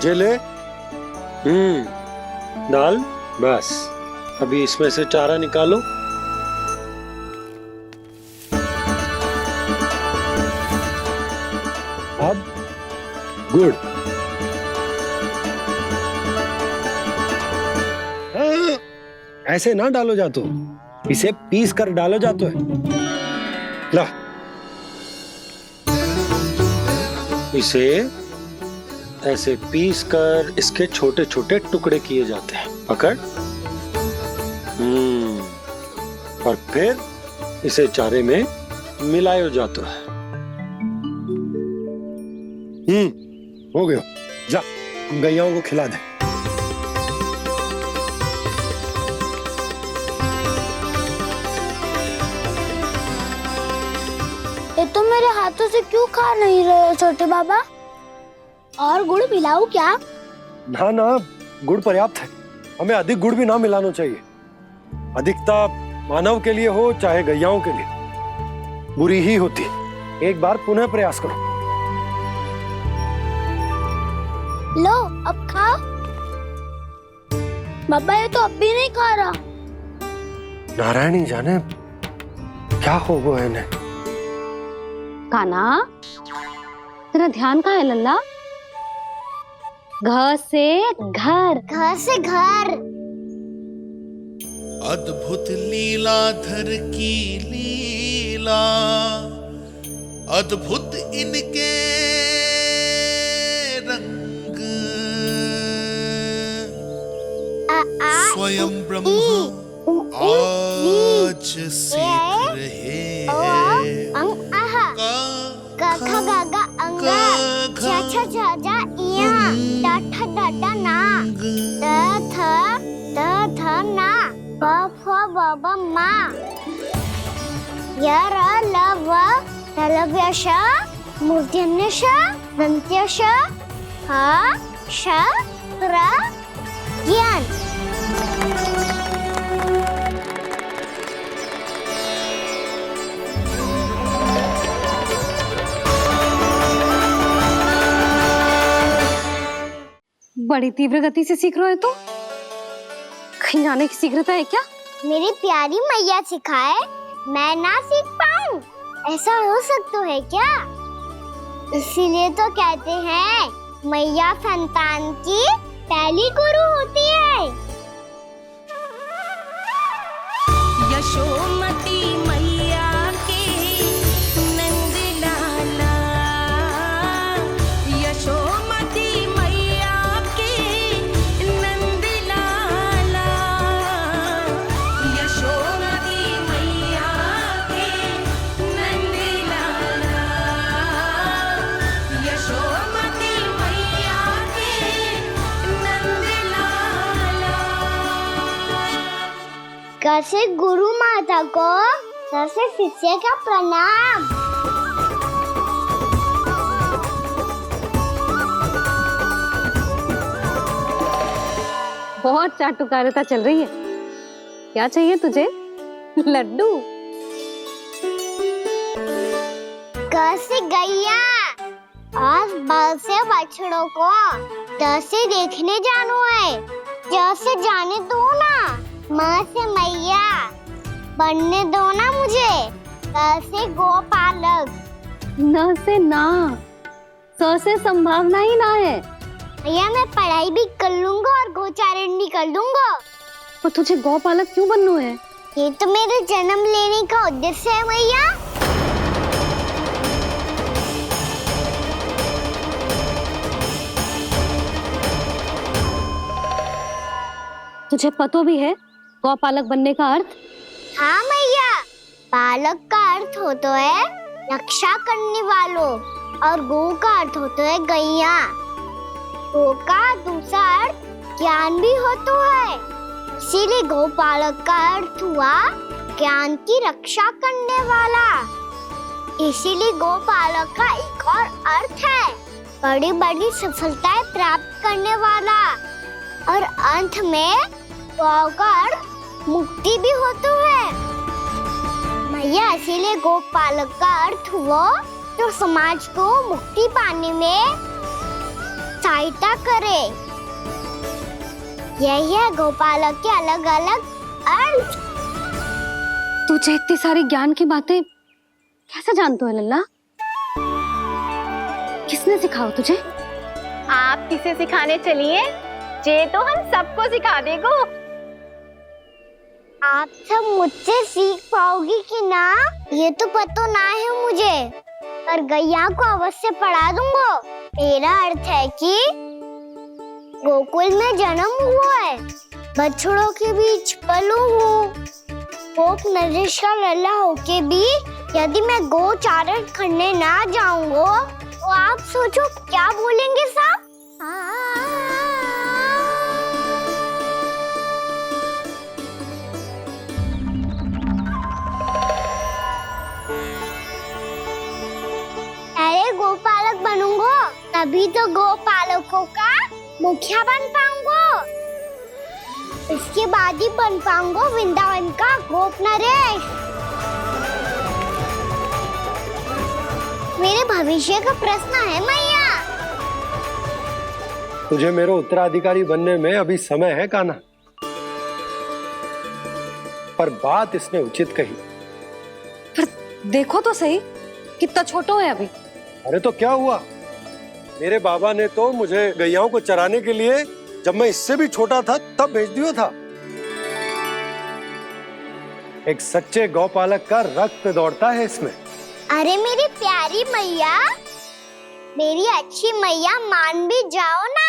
Speaker 4: जे ले, डाल, बस। अभी इसमें से चारा निकालो। अब गुड़। ऐसे ना डालो जातो, इसे पीस कर डालो जातो है। ला, इसे ऐसे पीस कर इसके छोटे छोटे टुकड़े किए जाते हैं। पकड़। और फिर इसे चारे में मिलाया जाता है। हो गया। जा, गैयाओं को खिला दे।
Speaker 5: ये तो मेरे हाथों से क्यों खा नहीं रहे हो छोटे बाबा? और गुड़ मिलाऊं क्या?
Speaker 4: ना ना, गुड़ पर्याप्त है। हमें अधिक गुड़ भी ना मिलाना चाहिए। अधिकता मानव के लिए हो चाहे गैयाओं के लिए बुरी ही होती। एक बार पुनः प्रयास करो।
Speaker 5: लो, अब खाओ। बाबा ये तो अब भी नहीं खा रहा।
Speaker 4: नारायणी जाने क्या हो गया है इन्हें।
Speaker 3: कान्हा, तेरा ध्यान कहाँ है लल्ला? घ से घर।
Speaker 5: घर से घर।
Speaker 15: अद्भुत लीलाधर की लीला, अद्भुत इनके रंग, स्वयं ब्रह्मा आज सीख रहे हैं।
Speaker 5: गा गा गा अंगा, छा छा छा जा इया, डा ठा डा डा ना, द थ ना, ब फ ब ब मा, य र ल व लव्य श, मूर्धन्य श, दंत्य श, ह श र ज्ञान।
Speaker 3: बड़ी तीव्र गति से सीख रहे हो तो कहीं जाने की शीघ्रता है क्या?
Speaker 5: मेरी प्यारी मैया सिखाए, मैं ना सीख पाऊं, ऐसा हो सकता है क्या? इसीलिए तो कहते हैं मैया संतान की पहली गुरु होती है।
Speaker 16: यशोमती मैया के नंद लाला, यशोमती मैया के नंद लाला, यशोमती मैया के नंद लाला, यशोमती मैया के नंद लाला।
Speaker 5: कैसे गुरु माता को कैसे शिष्य का प्रणाम।
Speaker 3: बहुत चाटुकारिता चल रही है। क्या चाहिए तुझे? लड्डू?
Speaker 5: कैसे गैया और बल से बछड़ों को कैसे देखने जानो है, जैसे जाने दो ना, माँ से मैया बनने दो ना मुझे, कैसे गोपालक।
Speaker 3: न से ना, स से संभावना ही ना है।
Speaker 5: भैया मैं पढ़ाई भी कर लूंगा और गोचारण भी कर दूंगा।
Speaker 3: और तुझे गौपालक क्यों बनना है?
Speaker 5: ये तो मेरे जन्म लेने का उद्देश्य है भैया।
Speaker 3: तुझे पता भी है गौपालक बनने का अर्थ?
Speaker 5: हाँ मैया, पालक का अर्थ होता है रक्षा करने वालों और गौ का अर्थ होता है गैया। गौ का दूसरा अर्थ ज्ञान भी होता है, इसीलिए गौपालक का अर्थ हुआ ज्ञान की रक्षा करने वाला। इसीलिए गौपालक का एक और अर्थ है बड़ी बड़ी सफलताएं प्राप्त करने वाला, और अंत में गौ का अर्थ मुक्ति भी होता है। मैया इसीलिए गोपालक का अर्थ हुआ जो समाज को मुक्ति पाने में सहायता करे। यही है गोपालक के अलग अलग अर्थ।
Speaker 3: तुझे इतनी सारी ज्ञान की बातें कैसे जानते हो लल्ला? किसने सिखाओ तुझे?
Speaker 17: आप किसे सिखाने चलिए, जे तो हम सबको सिखा देगो।
Speaker 5: आप सब मुझसे सीख पाओगी कि ना ये तो पता ना है मुझे, पर गैया को अवश्य पढ़ा दूंगा। मेरा अर्थ है कि गोकुल में जन्म हुआ है, बछड़ों के बीच पलू हूँ, गोप नरेश का लल्ला होके भी यदि मैं गोचारण करने ना जाऊंगा तो आप सोचो क्या बोलेंगे साहब? अरे गोपालक बनूंगा तभी तो गोपालकों का मुखिया बन पाऊंगा, इसके बाद ही बन पाऊंगा वृंदावन का गोप नरेश। मेरे भविष्य का प्रश्न है मैया।
Speaker 4: तुझे मेरा उत्तराधिकारी बनने में अभी समय है कान्हा, पर बात इसने उचित कही।
Speaker 3: पर देखो तो सही, कितना छोटा है अभी।
Speaker 4: अरे तो क्या हुआ, मेरे बाबा ने तो मुझे गैयाओं को चराने के लिए जब मैं इससे भी छोटा था तब भेज दिया था।
Speaker 12: एक सच्चे गौपालक का रक्त दौड़ता है इसमें।
Speaker 5: अरे मेरी प्यारी मैया, मेरी अच्छी मैया, मान भी जाओ ना।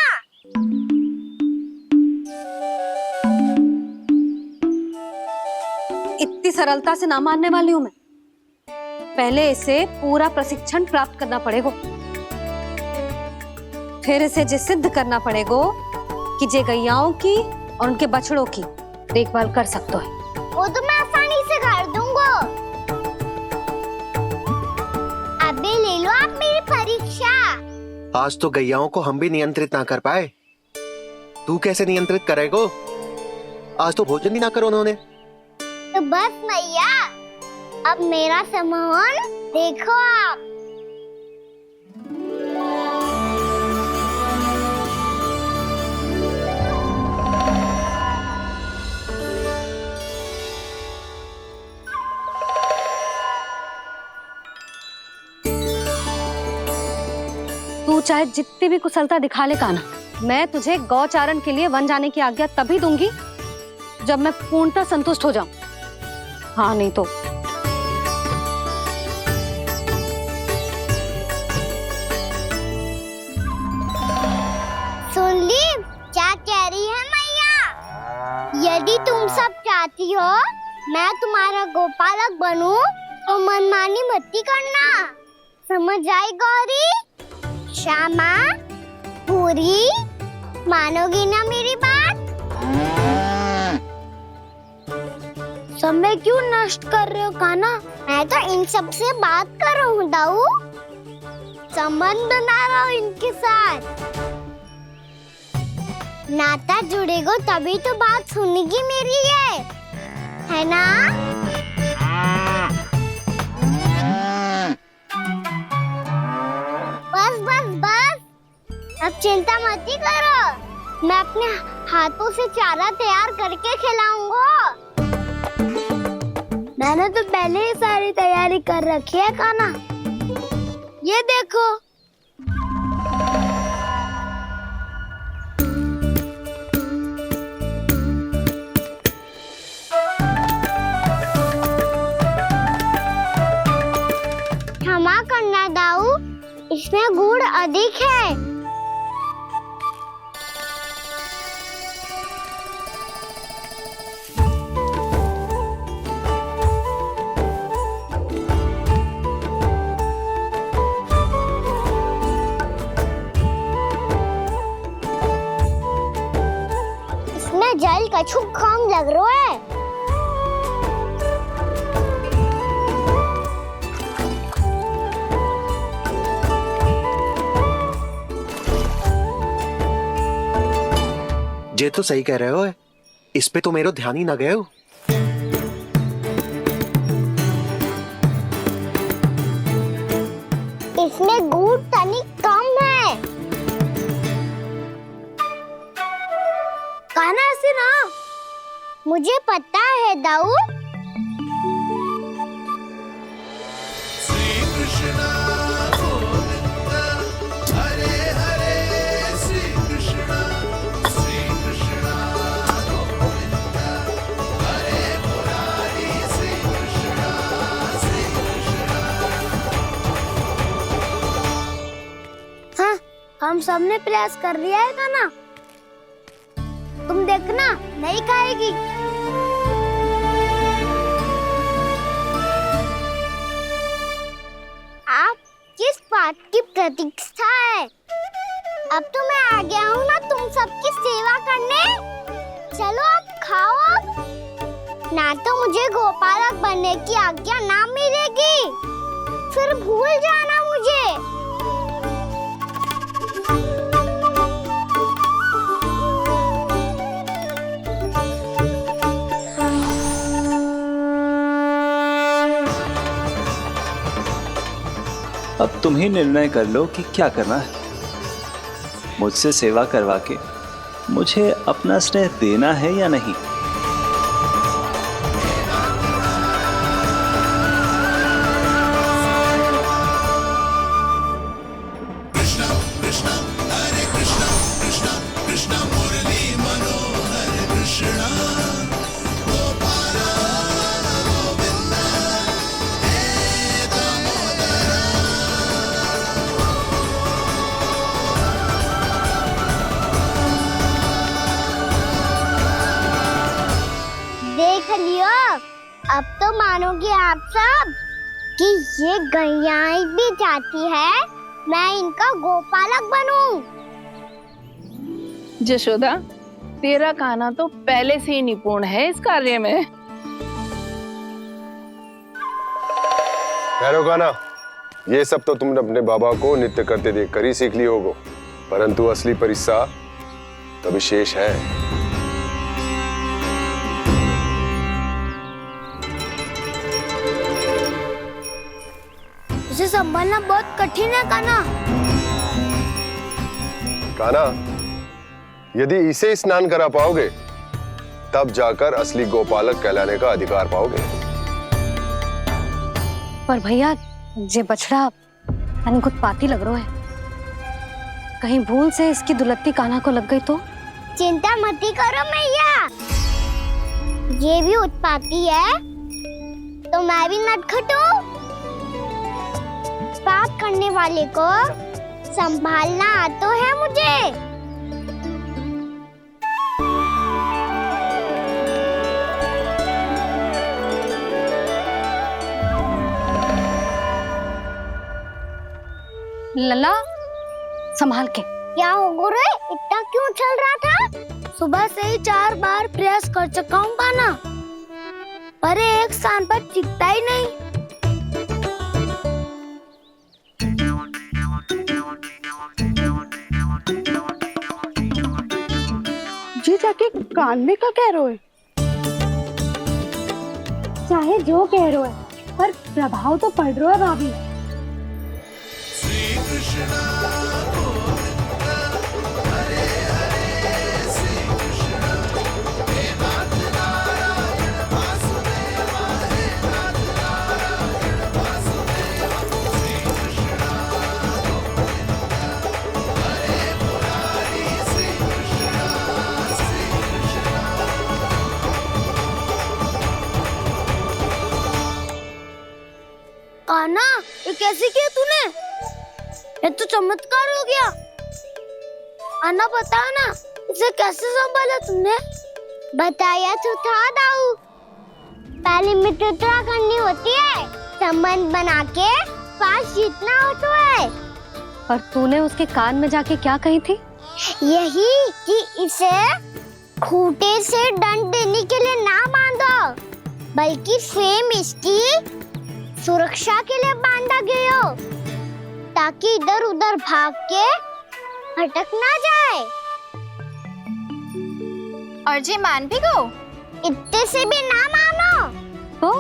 Speaker 3: इतनी सरलता से ना मानने वाली हूं मैं। पहले इसे पूरा प्रशिक्षण प्राप्त करना पड़ेगा, फिर इसे जे सिद्ध करना पड़ेगा कि जे गैयाओं की और उनके बछड़ों की देखभाल कर सकते हैं।
Speaker 5: वो तो मैं आसानी से कर दूंगा। अबे ले लो आप मेरी परीक्षा।
Speaker 12: आज तो गैयाओं को हम भी नियंत्रित ना कर पाए, तू कैसे नियंत्रित करेगा? आज तो भोजन भी ना करो उन्होंने।
Speaker 5: तो बस मैया, अब मेरा सम्मान देखो आप।
Speaker 3: तू चाहे जितनी भी कुशलता दिखा ले कान्हा, मैं तुझे गौचारण के लिए वन जाने की आज्ञा तभी दूंगी जब मैं पूर्णतः संतुष्ट हो जाऊं। हाँ नहीं तो
Speaker 5: सुन ली क्या कह रही है मैया? यदि तुम सब चाहती हो मैं तुम्हारा गोपालक बनूं तो मनमानी मत करना, समझ आई गौरी? श्यामा, पूरी, मानोगी ना मेरी बात? समय क्यों नष्ट कर रहे हो कान्हा? मैं तो इन सब से बात कर रहा हूँ दाऊ, संबंध बना रहा हूँ इनके साथ। नाता जुड़ेगा तभी तो बात सुनेगी मेरी, ये है ना? बस बस बस, अब चिंता मत ही करो, मैं अपने हाथों से चारा तैयार करके खिलाऊंगा। मैंने तो पहले ही सारी तैयारी कर रखी है कान्हा, ये देखो। क्षमा करना दाऊ, इसमें गुड़ अधिक है। इसमें जल कछु कम लग रहा है।
Speaker 12: जे तो सही कह रहे हो, इस पे तो मेरे ध्यान ही ना गए हो।
Speaker 5: इसमें गुड़ तनिक कम है। कान्हा ऐसे ना, मुझे पता है दाऊ। हम सबने प्रयास कर लिया है कान्हा, तुम देखना नहीं खाएगी। आप किस बात की प्रतीक्षा है? अब तो मैं आ गया हूँ ना तुम सबकी सेवा करने। चलो अब खाओ अब, ना तो मुझे गोपालक बनने की आज्ञा ना मिलेगी, फिर भूल जाना मुझे।
Speaker 1: अब तुम ही निर्णय कर लो कि क्या करना है। मुझसे सेवा करवा के मुझे अपना स्नेह देना है या नहीं।
Speaker 5: अब तो मानोगे आप सब कि ये गैयाएं भी चाहती है मैं इनका गोपालक बनूं।
Speaker 10: जशोदा, तेरा कान्हा तो पहले से ही निपुण है इस कार्य में।
Speaker 18: ठहरो कान्हा, ये सब तो तुमने अपने बाबा को नृत्य करते देखकर ही सीख ली होगो, परंतु असली परिस्सा तो विशेष है।
Speaker 5: उसे संभालना बहुत कठिन है कान्हा।
Speaker 18: कान्हा, यदि इसे स्नान करा पाओगे तब जाकर असली गोपालक कहलाने का अधिकार पाओगे।
Speaker 3: पर भैया ये बछड़ा उत्पाती लग रहा है, कहीं भूल से इसकी दुलत्ती कान्हा को लग गई तो?
Speaker 5: चिंता मत करो मैया, ये भी उत्पाती है तो मैं भी नटखट हूँ। पाप करने वाले को संभालना आता है मुझे।
Speaker 3: लला संभाल के।
Speaker 5: क्या हो गुरु, इतना क्यों चल रहा था? सुबह से ही 4 बार प्रयास कर चुका हूँ कान्हा, पर एक स्थान पर टिकता ही नहीं।
Speaker 10: जी जाके कान में क्या कह रहे हो?
Speaker 14: चाहे जो कह रहे हो पर प्रभाव तो पड़ रहा है भाभी।
Speaker 5: कान्हा, ये कैसे किया तूने? ये तो चमत्कार हो गया। अन्ना बता ना, इसे कैसे संभाला तुमने? बताया तो था दाऊ, पहले मित्रता करनी होती है, संबंध बना के पास जीतना होता है।
Speaker 3: पर तूने उसके कान में जाके क्या कही थी?
Speaker 5: यही कि इसे खूंटे से दंड देने के लिए ना बांधो, बल्कि स्वयं इसकी सुरक्षा के लिए बांधा गया हो, ताकि इधर उधर भाग के भटक ना जाए।
Speaker 17: और जी मान भी गो?
Speaker 5: इतने से भी ना मानो।
Speaker 3: तो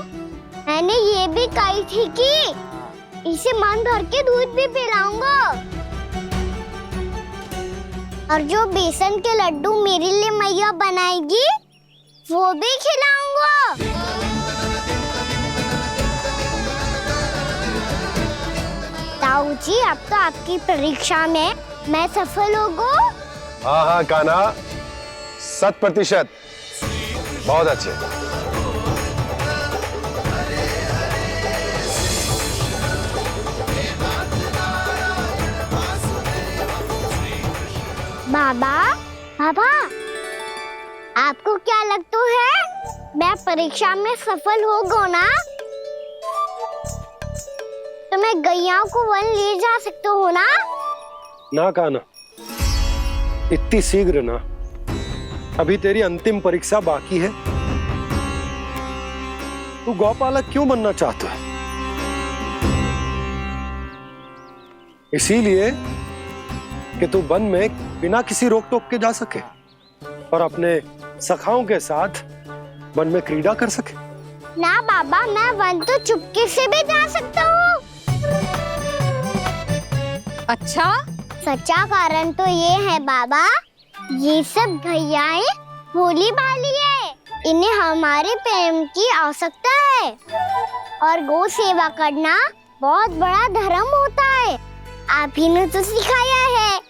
Speaker 5: मैंने ये भी कही थी कि इसे मन भर के दूध भी पिलाऊंगा, और जो बेसन के लड्डू मेरे लिए मैया बनाएगी वो भी खिलाऊंगा। ताऊ जी, अब तो आपकी परीक्षा में मैं सफल होगा।
Speaker 18: हाँ हाँ कान्हा, 100%। बहुत अच्छे।
Speaker 5: बाबा, बाबा, आपको क्या लगता है मैं परीक्षा में सफल होगा ना? तो मैं गैयाओं को वन ले जा सकता हूँ ना?
Speaker 4: ना कान्हा, इतनी शीघ्र ना, अभी तेरी अंतिम परीक्षा बाकी है। तू गौपालक क्यों बनना चाहता है? इसीलिए कि तू वन में बिना किसी रोक टोक के जा सके और अपने सखाओं के साथ वन में क्रीड़ा कर सके।
Speaker 5: ना बाबा, मैं वन तो चुपके से भी जा सकता हूँ।
Speaker 3: अच्छा?
Speaker 5: सच्चा कारण तो ये है बाबा, ये सब गैयाएं भोली भाली है, इन्हें हमारे प्रेम की आवश्यकता है, और गौ सेवा करना बहुत बड़ा धर्म होता है। आप ही ने तो सिखाया है,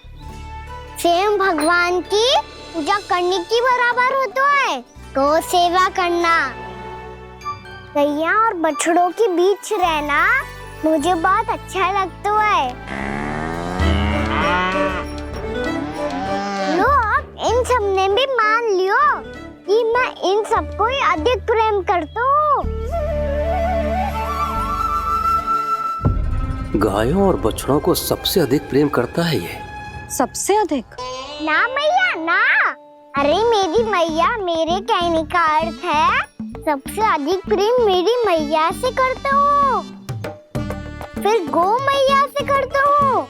Speaker 5: स्वयं भगवान की पूजा करने की बराबर होता है गौ सेवा करना। गैया और बछड़ों के बीच रहना मुझे बहुत अच्छा लगता है। लो, अब इन सब ने भी मान लियो कि मैं इन सबको ही अधिक प्रेम करता हूँ।
Speaker 13: गायों और बछड़ों को सबसे अधिक प्रेम करता है ये।
Speaker 3: सबसे अधिक?
Speaker 5: ना मैया ना, अरे मेरी मैया, मेरे कहने का अर्थ है सबसे अधिक प्रेम मेरी मैया से करता हूँ, फिर गौ मैया से करता हूँ।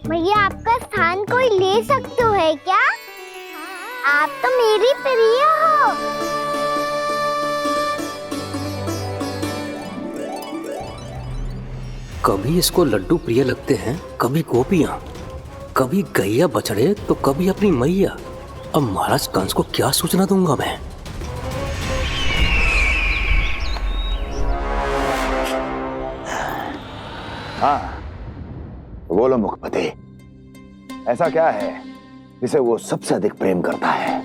Speaker 5: मैया आपका स्थान कोई ले सकते है क्या? आप तो मेरी प्रिय हो।
Speaker 13: कभी इसको लड्डू प्रिय लगते हैं, कभी गोपियां, कभी गैया बछड़े, तो कभी अपनी मैया। अब महाराज कंस को क्या सूचना दूंगा मैं?
Speaker 8: हाँ, बोलो मुखपति, ऐसा क्या है जिसे वो सबसे अधिक प्रेम करता है?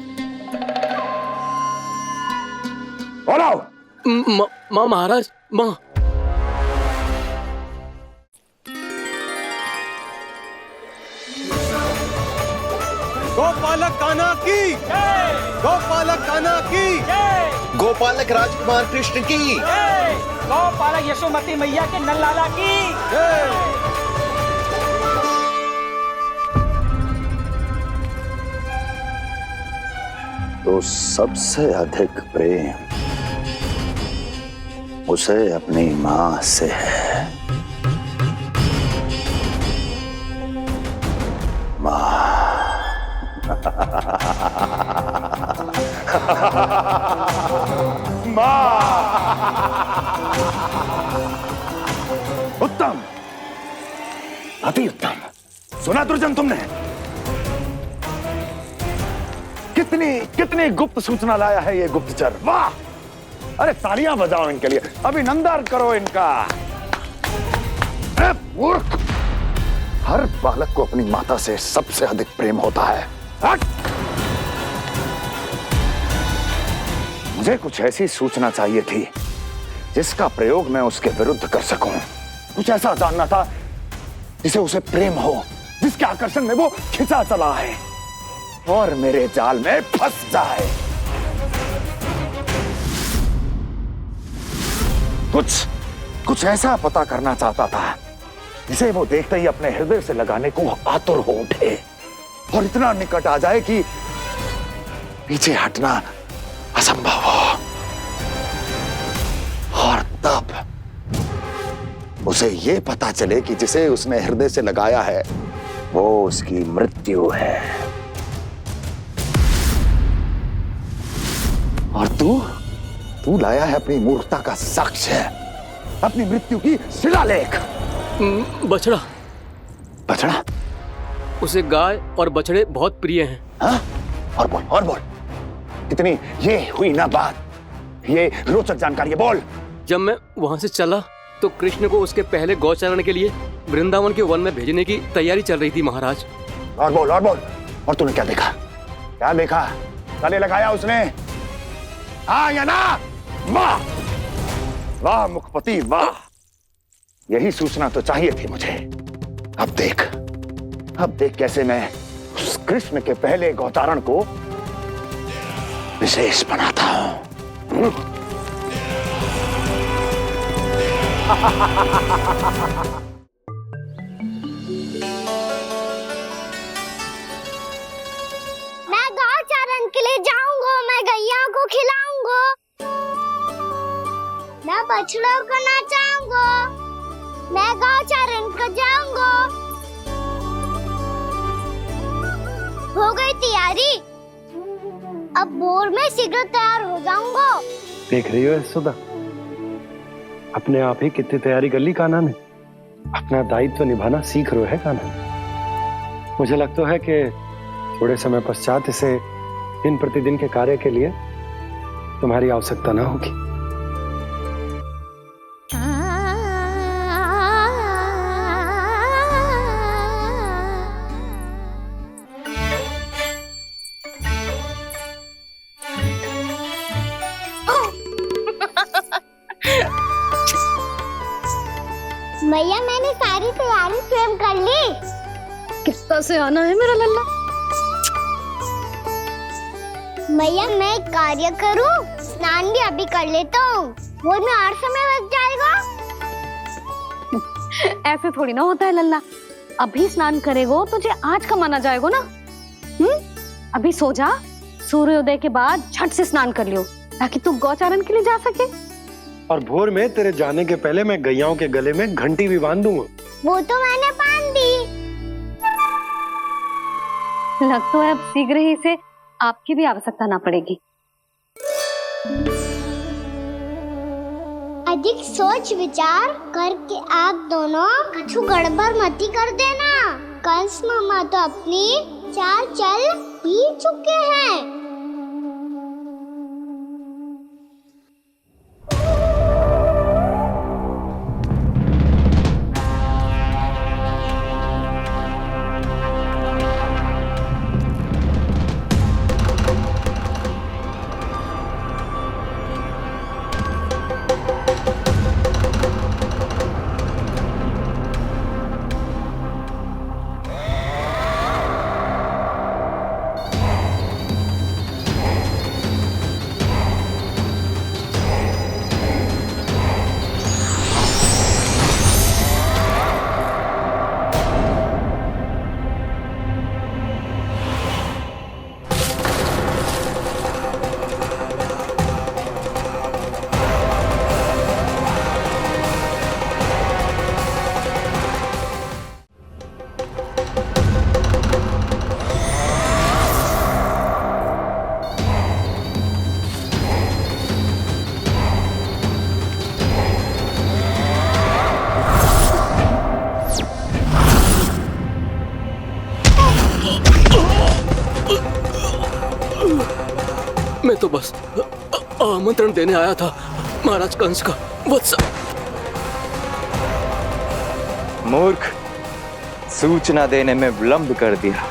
Speaker 8: बोलो।
Speaker 13: माँ महाराज, माँ।
Speaker 12: गोपालक कान्हा की, गोपालक कान्हा की, गोपालक राजकुमार कृष्ण की,
Speaker 11: गोपालक यशोमती मैया के नललाला की।
Speaker 8: तो सबसे अधिक प्रेम उसे अपनी मां से है। मां। उत्तम, अति उत्तम। सुना दुर्जन तुमने? कितनी गुप्त सूचना लाया है ये गुप्तचर। वाह! अरे तालियां बजाओ इनके लिए, अभिनंदन करो इनका। मूर्ख! हर बालक को अपनी माता से सबसे अधिक प्रेम होता है। हट! मुझे कुछ ऐसी सूचना चाहिए थी जिसका प्रयोग मैं उसके विरुद्ध कर सकूं। कुछ ऐसा जानना था जिसे उसे प्रेम हो, जिसके आकर्षण में वो खिंचा चला है और मेरे जाल में फंस जाए। कुछ ऐसा पता करना चाहता था जिसे वो देखते ही अपने हृदय से लगाने को आतुर हो उठे और इतना निकट आ जाए कि पीछे हटना असंभव हो। और तब उसे ये पता चले कि जिसे उसने हृदय से लगाया है वो उसकी मृत्यु है। और तू लाया है अपनी मूर्खता का साक्ष्य, अपनी मृत्यु की शिलालेख।
Speaker 13: बछड़ा।
Speaker 8: बछड़ा?
Speaker 13: उसे गाय और बछड़े बहुत प्रिय हैं।
Speaker 8: हाँ? और बोल। इतनी ये हुई ना बात, ये रोचक जानकारी है, बोल।
Speaker 13: जब मैं वहां से चला तो कृष्ण को उसके पहले गौचारण के लिए वृंदावन के वन में भेजने की तैयारी चल रही थी महाराज।
Speaker 8: और बोल। और तूने क्या देखा? गले लगाया उसने? हाँ या ना? वाह मुखपति वाह, यही सूचना तो चाहिए थी मुझे। अब देख कैसे मैं उस कृष्ण के पहले गौचारण को विशेष बनाता हूं।
Speaker 5: मैं गौचारण के लिए जाऊंगा, मैं गैया को खिलाऊंगा, मैं बछड़ों को नचाऊंगा, मैं गौचारण को जाऊंगा। हो गई तैयारी, अब भोर में शीघ्र तैयार हो जाऊंगा।
Speaker 4: देख रही हो यशोदा, अपने आप ही कितनी तैयारी कर ली कान्हा ने। अपना दायित्व निभाना सीख रहे है कान्हा। मुझे लगता है कि थोड़े समय पश्चात इसे दिन प्रतिदिन के कार्य के लिए तुम्हारी आवश्यकता ना होगी।
Speaker 5: मैया मैंने सारी तैयारी स्वयं कर ली।
Speaker 3: कितना से आना है मेरा लल्ला?
Speaker 5: भैया मैं एक कार्य करूं? स्नान भी अभी कर लेता हूँ, वो में और समय लग जाएगा।
Speaker 3: ऐसे थोड़ी ना होता है लल्ला, अभी स्नान करेगो तुझे आज का माना जाएगा ना। अभी सो जा, सूर्योदय के बाद झट से स्नान कर लियो ताकि तू गौचारण के लिए जा सके।
Speaker 4: और भोर में तेरे जाने के पहले मैं गैयाओं के गले में घंटी भी बांध दूंगा।
Speaker 5: वो तो मैंने बांध दी।
Speaker 3: लग तो है अब शीघ्र ही से आपकी भी आवश्यकता ना पड़ेगी।
Speaker 5: अधिक सोच विचार करके आप दोनों कछु गड़बड़ मती कर देना। कंस मामा तो अपनी चाल चल ही चुके हैं।
Speaker 13: मैं तो बस आमंत्रण देने आया था महाराज कंस का। वत्स
Speaker 8: मूर्ख, सूचना देने में विलंब कर दिया।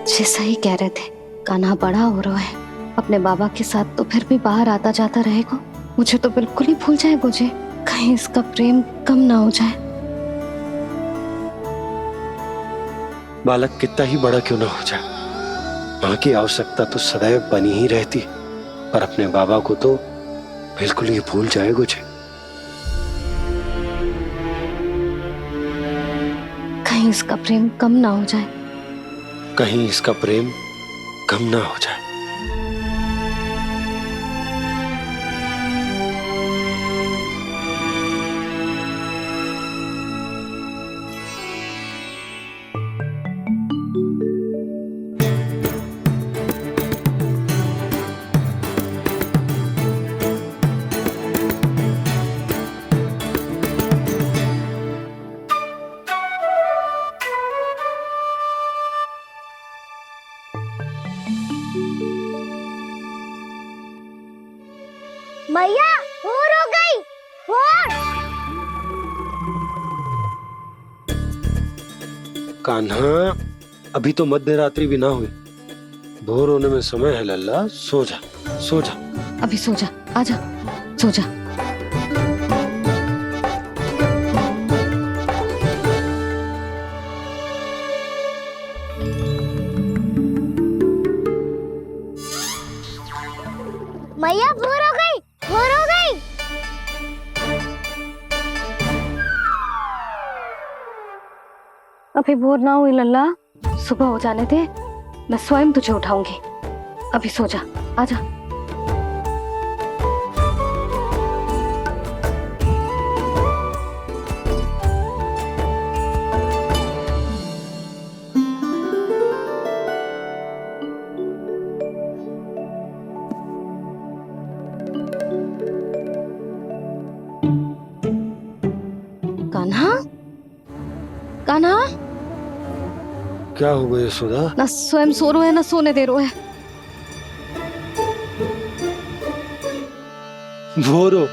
Speaker 3: जैसा ही कह रहे थे, कान्हा बड़ा हो रहा है, अपने बाबा के साथ तो फिर भी बाहर आता जाता रहेगा। मुझे तो बिल्कुल ही भूल जाएगा मुझे, कहीं इसका प्रेम कम ना हो जाए।
Speaker 4: बालक कितना ही बड़ा क्यों ना हो जाए, माँ की आवश्यकता तो सदैव बनी ही रहती, पर अपने बाबा को तो बिल्कुल ही भूल जाए मुझे।
Speaker 3: कहीं इसका प्रेम कम ना हो जाए,
Speaker 4: कहीं इसका प्रेम कम ना हो जाए।
Speaker 5: भैया भोर हो गई, भोर।
Speaker 4: कान्हा, अभी तो मध्य रात्रि भी ना हुई, भोर होने में समय है लल्ला। सो जा, सो जा।
Speaker 3: अभी सो जा, आजा, सो जा।
Speaker 5: भैया भोर हो गई, भोर हो गई।
Speaker 3: अभी भोर ना हुई लल्ला, सुबह हो जाने दे, मैं स्वयं तुझे उठाऊंगी। अभी सो जा, आजा। कान्हा, कान्हा,
Speaker 4: क्या हो गया यशोदा?
Speaker 3: ना स्वयं सो रहे है ना सोने दे रहे है।
Speaker 4: भोरो,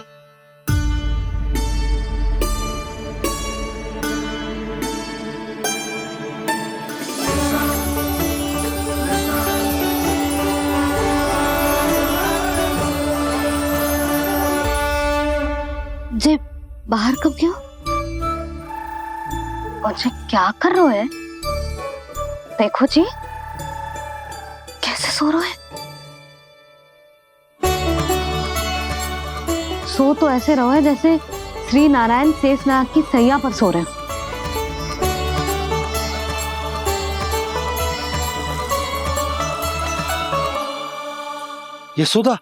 Speaker 3: बाहर कब गया? मुझे क्या कर रहे है? देखो जी कैसे सो रहे हैं। सो तो ऐसे रहो है जैसे श्री नारायण शेषनाग की सैया पर सो रहे हैं।
Speaker 4: यशोदा,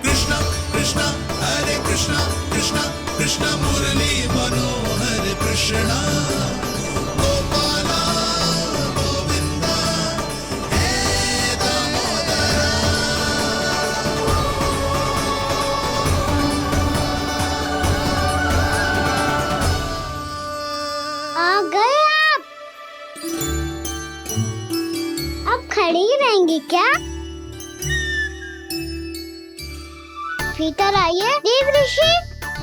Speaker 15: कृष्णा कृष्णा हरे कृष्णा कृष्णा कृष्णा मुरली मनोहर कृष्णा गोपाला गोविंदा हे दामोदरा।
Speaker 5: आ गए आप? अब खड़ी ही रहेंगी क्या? भीतर आइए। देव ऋषि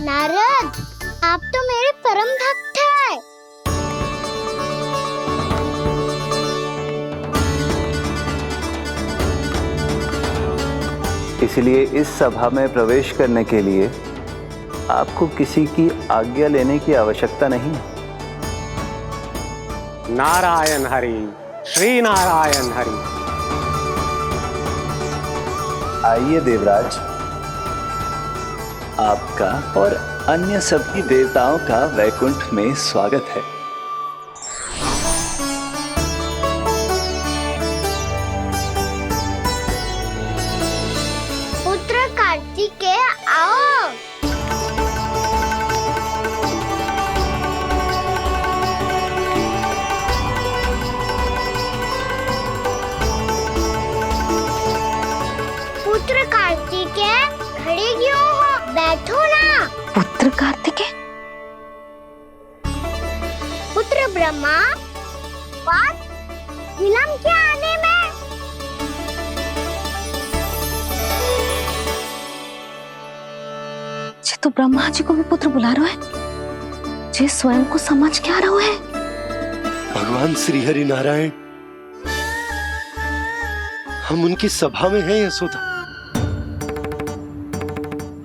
Speaker 5: नारद, आप तो मेरे परम भक्त हैं।
Speaker 1: इसलिए इस सभा में प्रवेश करने के लिए आपको किसी की आज्ञा लेने की आवश्यकता नहीं है।
Speaker 19: नारायण हरि, श्री नारायण हरि।
Speaker 1: आइए देवराज, आपका और अन्य सभी देवताओं का वैकुंठ में स्वागत है।
Speaker 5: पुत्र कार्तिकेय आओ। पुत्र कार्तिकेय खड़े क्यों हो? बैठो ना।
Speaker 3: पुत्र कार्तिकेय?
Speaker 5: पुत्र ब्रह्मा, बात विलंब क्या आने में?
Speaker 3: जे तो ब्रह्मा जी को भी पुत्र बुला रहे हैं, जे स्वयं को समझ क्या रहा है।
Speaker 4: भगवान श्री हरि नारायण, हम उनकी सभा में हैं यशोदा।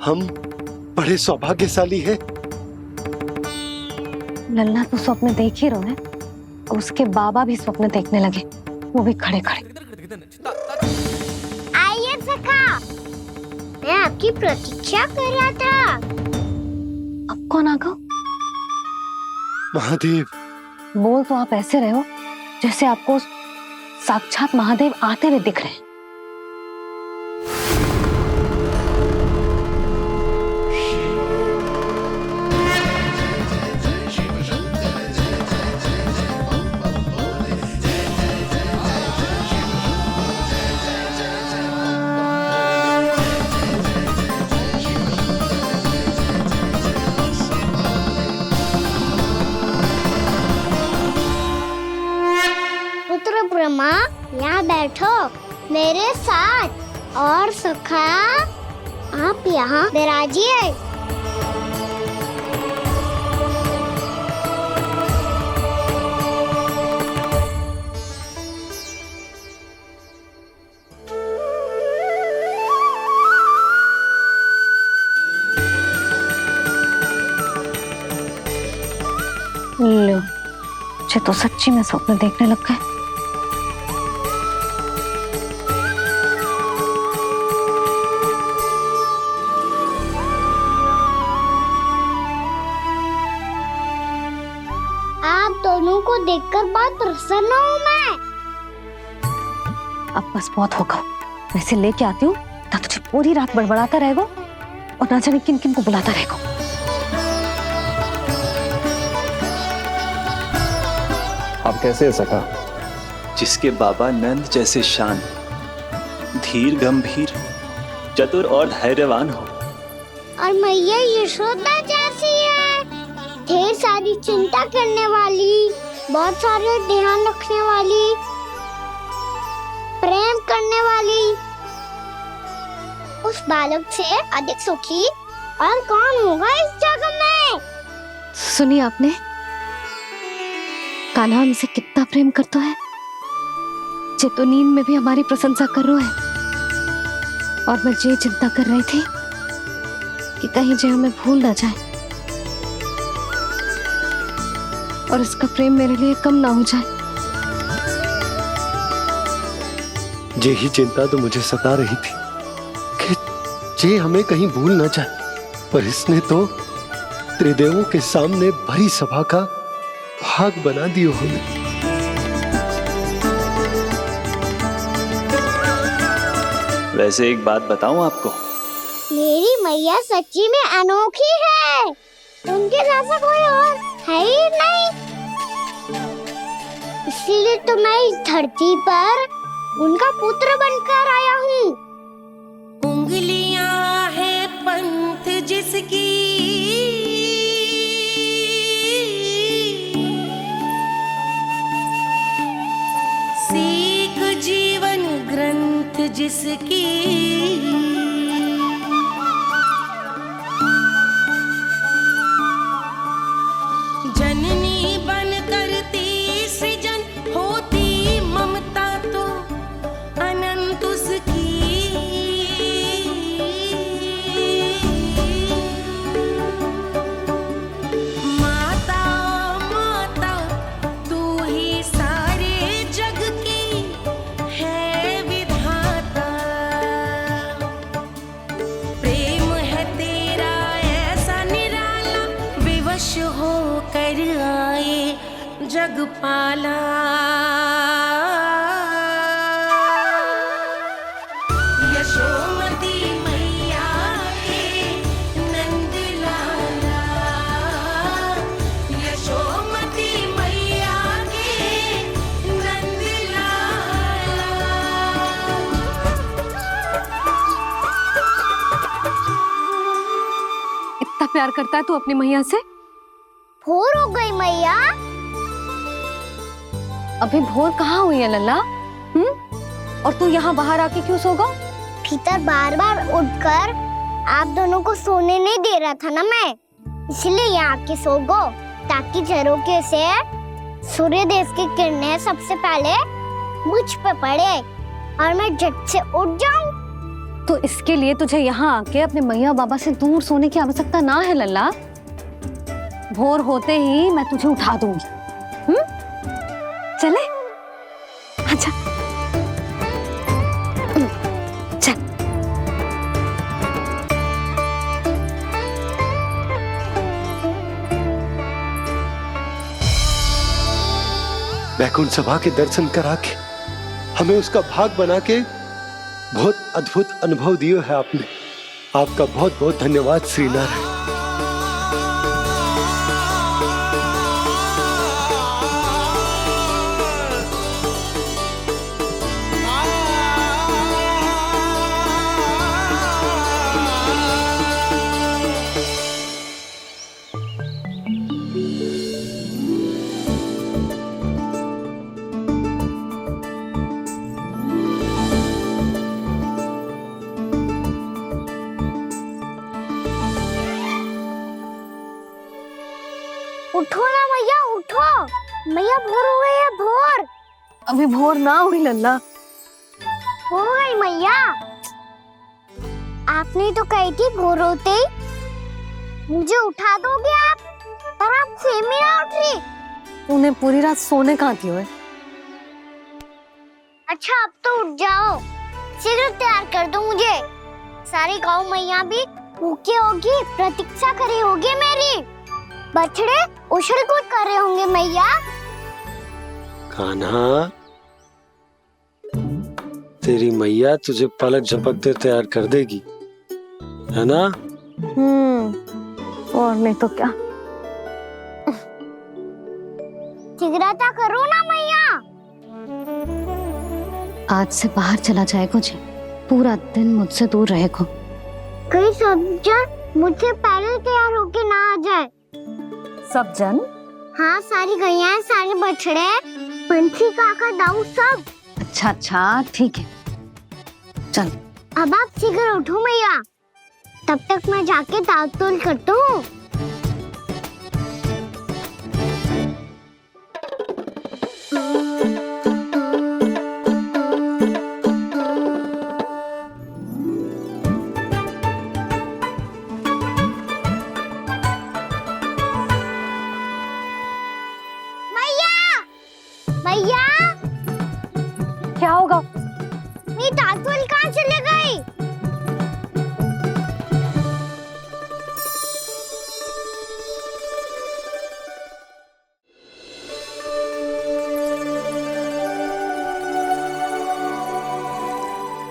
Speaker 4: हम बड़े सौभाग्यशाली हैं।
Speaker 3: लल्ला तो स्वप्न देख ही रहे हैं, उसके बाबा भी स्वप्न देखने लगे, वो भी खड़े खड़े।
Speaker 5: आइए सखा, मैं आपकी प्रतीक्षा कर रहा था।
Speaker 3: अब कौन आ गया?
Speaker 4: महादेव।
Speaker 3: बोल तो आप ऐसे रहे हो जैसे आपको साक्षात महादेव आते हुए दिख रहे हैं।
Speaker 5: पुत्र ब्रह्मा, यहाँ बैठो मेरे साथ। और सखा, आप यहाँ विराजिए।
Speaker 3: लो, मुझे तो सच्ची में स्वप्न देखने लग गए।
Speaker 5: आप दोनों को देखकर बहुत प्रसन्न हूँ मैं।
Speaker 3: अब बस बहुत होगा, वैसे लेके आती हूँ ना, तुझे पूरी रात बड़बड़ाता रहेगा और ना जाने किन किन को बुलाता रहेगा।
Speaker 1: आप कैसे सखा? जिसके बाबा नंद जैसे शान, धीर गंभीर, चतुर और धैर्यवान हो,
Speaker 5: और मैया यशोदा जैसी है, ढेर सारी चिंता करने वाली, बहुत सारे ध्यान रखने वाली, प्रेम करने वाली। उस बालक से अधिक सुखी और कौन होगा इस जगत में?
Speaker 3: सुनिए आपने, कान्हा हमसे कितना प्रेम करता है, जे तो नींद में भी हमारी प्रशंसा कर रहे हैं और मैं ये चिंता कर रही थी कि कहीं जे हमें भूल ना जाए और इसका प्रेम मेरे लिए कम ना हो जाए।
Speaker 4: यही चिंता तो मुझे सता रही थी कि जे हमें कहीं भूल ना जाए, पर इसने तो त्रिदेवों के सामने भरी सभा का भाग बना दियो हमें।
Speaker 1: वैसे एक बात बताऊं आपको,
Speaker 5: मेरी मैया सच्ची में अनोखी है। उनके जैसा कोई और है ही नहीं। इसीलिए तो मैं इस धरती पर उनका पुत्र बनकर आया हूँ।
Speaker 16: उंगलियां है पंथ जिसकी, सीख जीवन ग्रंथ जिसकी, जननी बन करती सृजन होती ममता तो अनंत उसकी। माता माता तू ही सारे जग की है विधाता। प्रेम है तेरा ऐसा निराला, विवश हो कर आए जग पाला। यशोमती मैया के नंद लाला, यशोमती मैया के नंद लाला।
Speaker 3: इतना प्यार करता है तू अपनी मैया से?
Speaker 5: भोर हो गई मैया।
Speaker 3: अभी भोर कहाँ हुई है लल्ला? और तू यहाँ बाहर आके क्यों सो गया?
Speaker 5: भीतर बार बार उठकर आप दोनों को सोने नहीं दे रहा था ना मैं, इसलिए यहाँ आके सो गो, ताकि झरोखे से सूर्य देव की किरणें सबसे पहले मुझ पे पड़े और मैं झट से उठ जाऊं।
Speaker 3: तो इसके लिए तुझे यहाँ आके अपने मैया बाबा से दूर सोने की आवश्यकता ना है लल्ला। भोर होते ही मैं तुझे उठा दूंगी। चले? अच्छा चल।
Speaker 4: वैकुंठ सभा के दर्शन करा के हमें उसका भाग बना के बहुत अद्भुत अनुभव दियो है आपने। आपका बहुत बहुत धन्यवाद श्रीनारायण।
Speaker 5: उठो ना मैया, उठो। मैया भोर हो गई है, भोर।
Speaker 3: अभी भोर ना हुई लल्ला।
Speaker 5: हो गई मैया। आपने तो कही थी भोर होते ही मुझे उठा दोगे आप, पर आप सेम ही ना उठ रही।
Speaker 3: तूने पूरी रात सोने कहाँ थी ओए?
Speaker 5: अच्छा अब तो उठ जाओ, शीघ्र तैयार कर दो मुझे। सारी गाँव मैया भी भूखी होगी, प्रतीक्षा करी होगी मेरी। बछड़े उछल कूद कर रहे होंगे मैया।
Speaker 4: कान्हा, तेरी मैया तुझे पलक झपकते तैयार कर देगी, है ना?
Speaker 3: और नहीं तो क्या।
Speaker 5: शीघ्रता करो ना मैया।
Speaker 3: आज से बाहर चला जाएगा जी, पूरा दिन मुझसे दूर रहेगा।
Speaker 5: कहीं सब जन मुझसे पहले तैयार होके ना आ जाए।
Speaker 3: सब जन?
Speaker 5: हाँ, सारी गैया, सारे बछड़े, पंछी, काका, दाऊ सब।
Speaker 3: अच्छा अच्छा ठीक है, चल।
Speaker 5: अब आप शीघ्र उठो मैया, तब तक मैं जाके ताल तोल करता हूँ। ये दांत वाली कहाँ चले गई?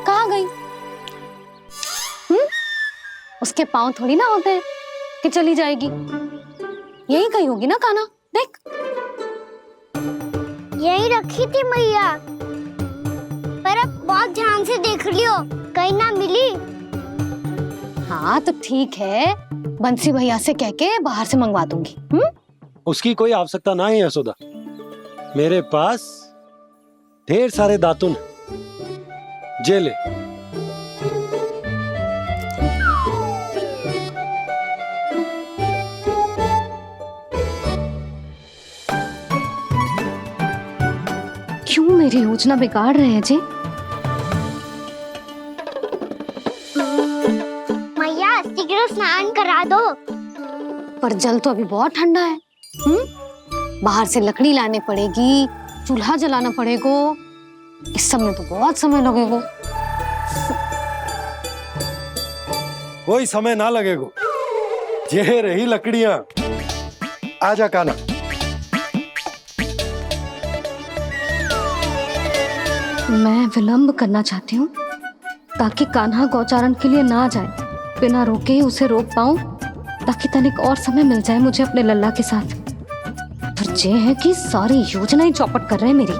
Speaker 3: कहाँ गई? उसके पाँव थोड़ी ना होते हैं कि चली जाएगी। यही कहीं होगी ना कान्हा, देख।
Speaker 5: यही रखी थी मैया, पर अब बहुत ध्यान से देख लियो, कहीं ना मिली।
Speaker 3: हाँ तो ठीक है, बंसी भैया से कह के बाहर से मंगवा दूंगी।
Speaker 4: उसकी कोई आवश्यकता ना है यशोदा, मेरे पास ढेर सारे दातुन जे ले।
Speaker 3: क्यों मेरी योजना बिगाड़ रहे हैं जी?
Speaker 5: मैया शीघ्र स्नान करा दो।
Speaker 3: पर जल तो अभी बहुत ठंडा है। बाहर से लकड़ी लाने पड़ेगी, चूल्हा जलाना पड़ेगा। इस सब में तो बहुत समय लगेगा।
Speaker 4: कोई समय ना लगेगा, ये रही लकड़ियां। आजा कान्हा।
Speaker 3: मैं विलंब करना चाहती हूँ ताकि कान्हा गौचारण के लिए ना जाए। बिना रोके ही उसे रोक पाऊं, ताकि तनिक और समय मिल जाए मुझे अपने लल्ला के साथ। पर ये है कि सारी योजना ही चौपट कर रहे हैं मेरी।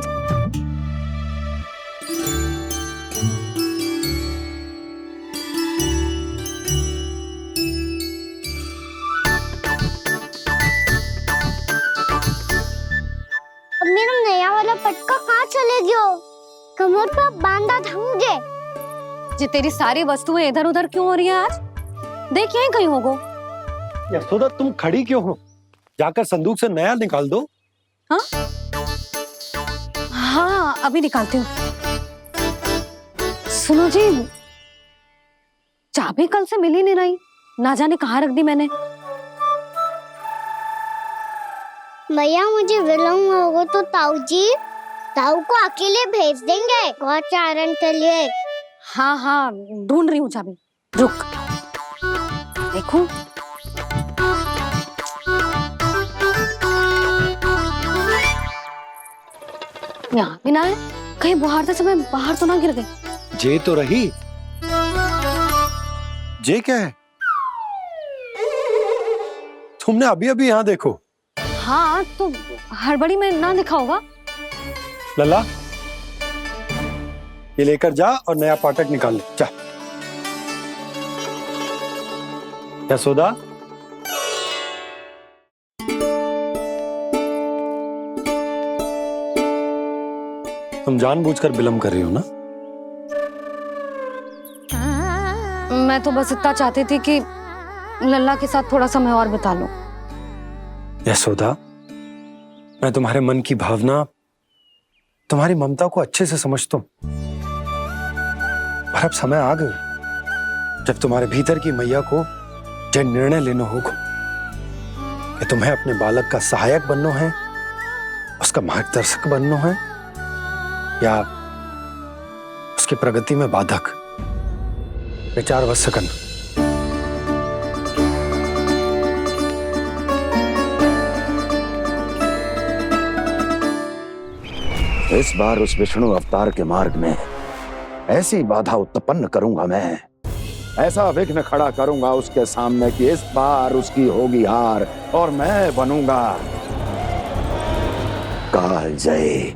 Speaker 5: अब मेरा नया वाला पटका कहाँ चले गयो? कमर पर बांधा था मुझे।
Speaker 3: जे तेरी सारी वस्तुएं इधर उधर क्यों हो रही है आज? देख यहीं कहीं होगो।
Speaker 4: यशोदा तुम खड़ी क्यों हो? जाकर संदूक से नया निकाल दो।
Speaker 3: हाँ हाँ अभी निकालती हूँ। सुनो जी, चाबी कल से मिल ही नहीं रही, ना जाने कहाँ रख दी मैंने।
Speaker 5: मैया मुझे विलम्ब होगा तो ताऊ को अकेले भेज देंगे गौचारण के लिए।
Speaker 3: हाँ हाँ ढूंढ रही हूँ चाबी, रुक। देखूं। यहाँ भी ना है, कहीं बुहारते समय बाहर तो ना गिर गई।
Speaker 4: जे तो रही। जे क्या है? तुमने अभी अभी यहाँ देखो।
Speaker 3: हाँ तो हड़बड़ी में ना दिखा होगा।
Speaker 4: लल्ला ये लेकर जा और नया पाठक निकाल ले, जा। यशोदा तुम जानबूझकर विलंब कर रही हो ना?
Speaker 3: मैं तो बस इतना चाहती थी कि लल्ला के साथ थोड़ा समय और बिता लूं।
Speaker 4: यशोदा मैं तुम्हारे मन की भावना, तुम्हारी ममता को अच्छे से समझता हूं, पर अब समय आ गया जब तुम्हारे भीतर की मैया को यह निर्णय लेना होगा कि तुम्हें अपने बालक का सहायक बनना है, उसका मार्गदर्शक बनना है, या उसकी प्रगति में बाधक। विचार अवश्य करना।
Speaker 8: इस बार उस विष्णु अवतार के मार्ग में ऐसी बाधा उत्पन्न करूंगा मैं, ऐसा विघ्न खड़ा करूंगा उसके सामने कि इस बार उसकी होगी हार और मैं बनूंगा कालजयी।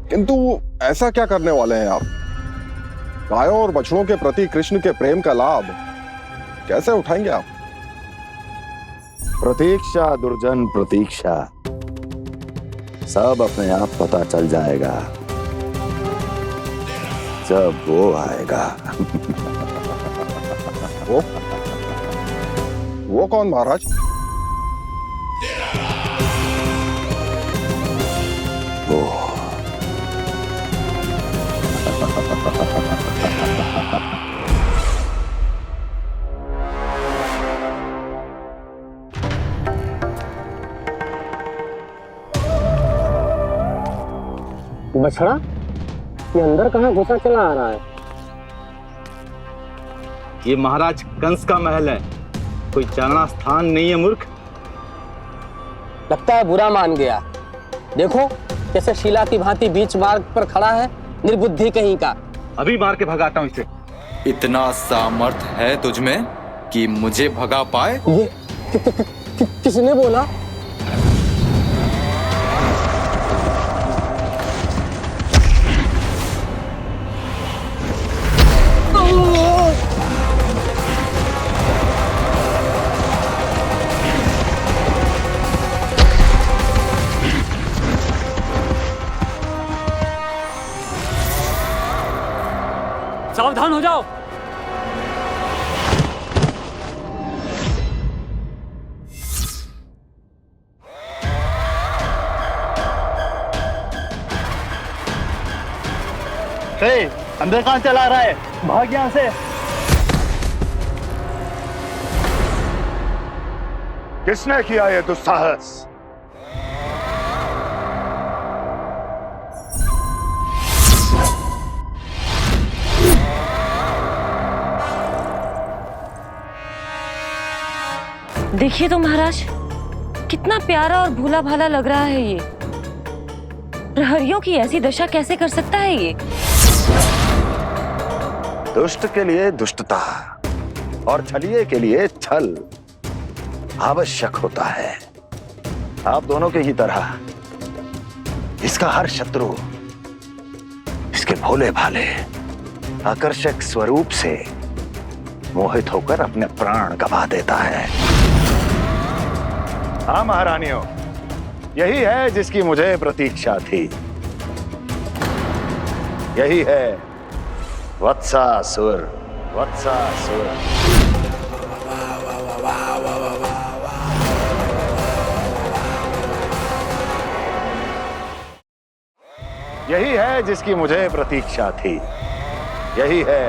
Speaker 18: किंतु ऐसा क्या करने वाले हैं आप? गायों और बछड़ों के प्रति कृष्ण के प्रेम का लाभ कैसे उठाएंगे आप?
Speaker 8: प्रतीक्षा दुर्जन प्रतीक्षा, सब अपने आप पता चल जाएगा जब वो आएगा।
Speaker 18: वो कौन महाराज?
Speaker 8: वो
Speaker 19: बछड़ा, ये अंदर कहाँ घुसा चला आ रहा है?
Speaker 20: ये महाराज कंस का महल है, कोई चारणा स्थान नहीं है मूर्ख।
Speaker 19: लगता है बुरा मान गया। देखो कैसे शीला की भांति बीच मार्ग पर खड़ा है, निर्बुद्धि कहीं का।
Speaker 20: अभी मार के भगाता हूँ इसे।
Speaker 21: इतना सामर्थ है तुझमें कि मुझे भगा पाए?
Speaker 19: ये किसने बोला?
Speaker 11: सावधान हो जाओ।
Speaker 20: अंदर कहाँ चला रहा है? भाग यहाँ से।
Speaker 8: किसने किया ये दुस्साहस?
Speaker 22: देखिए तो महाराज, कितना प्यारा और भोला भाला लग रहा है ये। प्रहरियों की ऐसी दशा कैसे कर सकता है ये?
Speaker 8: दुष्ट के लिए दुष्टता और छलिए के लिए छल आवश्यक होता है। आप दोनों के ही तरह इसका हर शत्रु इसके भोले भाले आकर्षक स्वरूप से मोहित होकर अपने प्राण गंवा देता है। हाँ महारानियों, यही है जिसकी मुझे प्रतीक्षा थी। यही है वत्सासुर। वत्सासुर यही है जिसकी मुझे प्रतीक्षा थी। यही है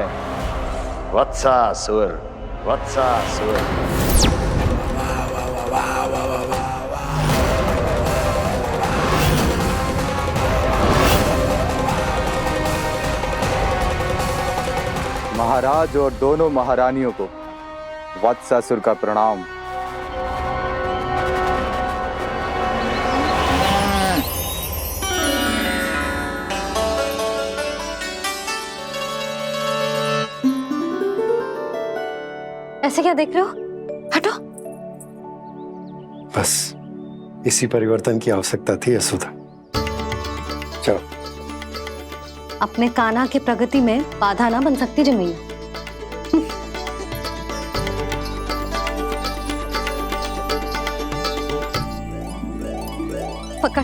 Speaker 8: वत्सासुर। वत्सासुर
Speaker 23: महाराज और दोनों महारानियों को वत्सासुर का प्रणाम।
Speaker 3: ऐसे क्या देख रहे हो? हटो।
Speaker 4: बस इसी परिवर्तन की आवश्यकता थी यशोदा। चलो।
Speaker 3: अपने कान्हा के प्रगति में बाधा ना बन सकती जमीन। पकड़।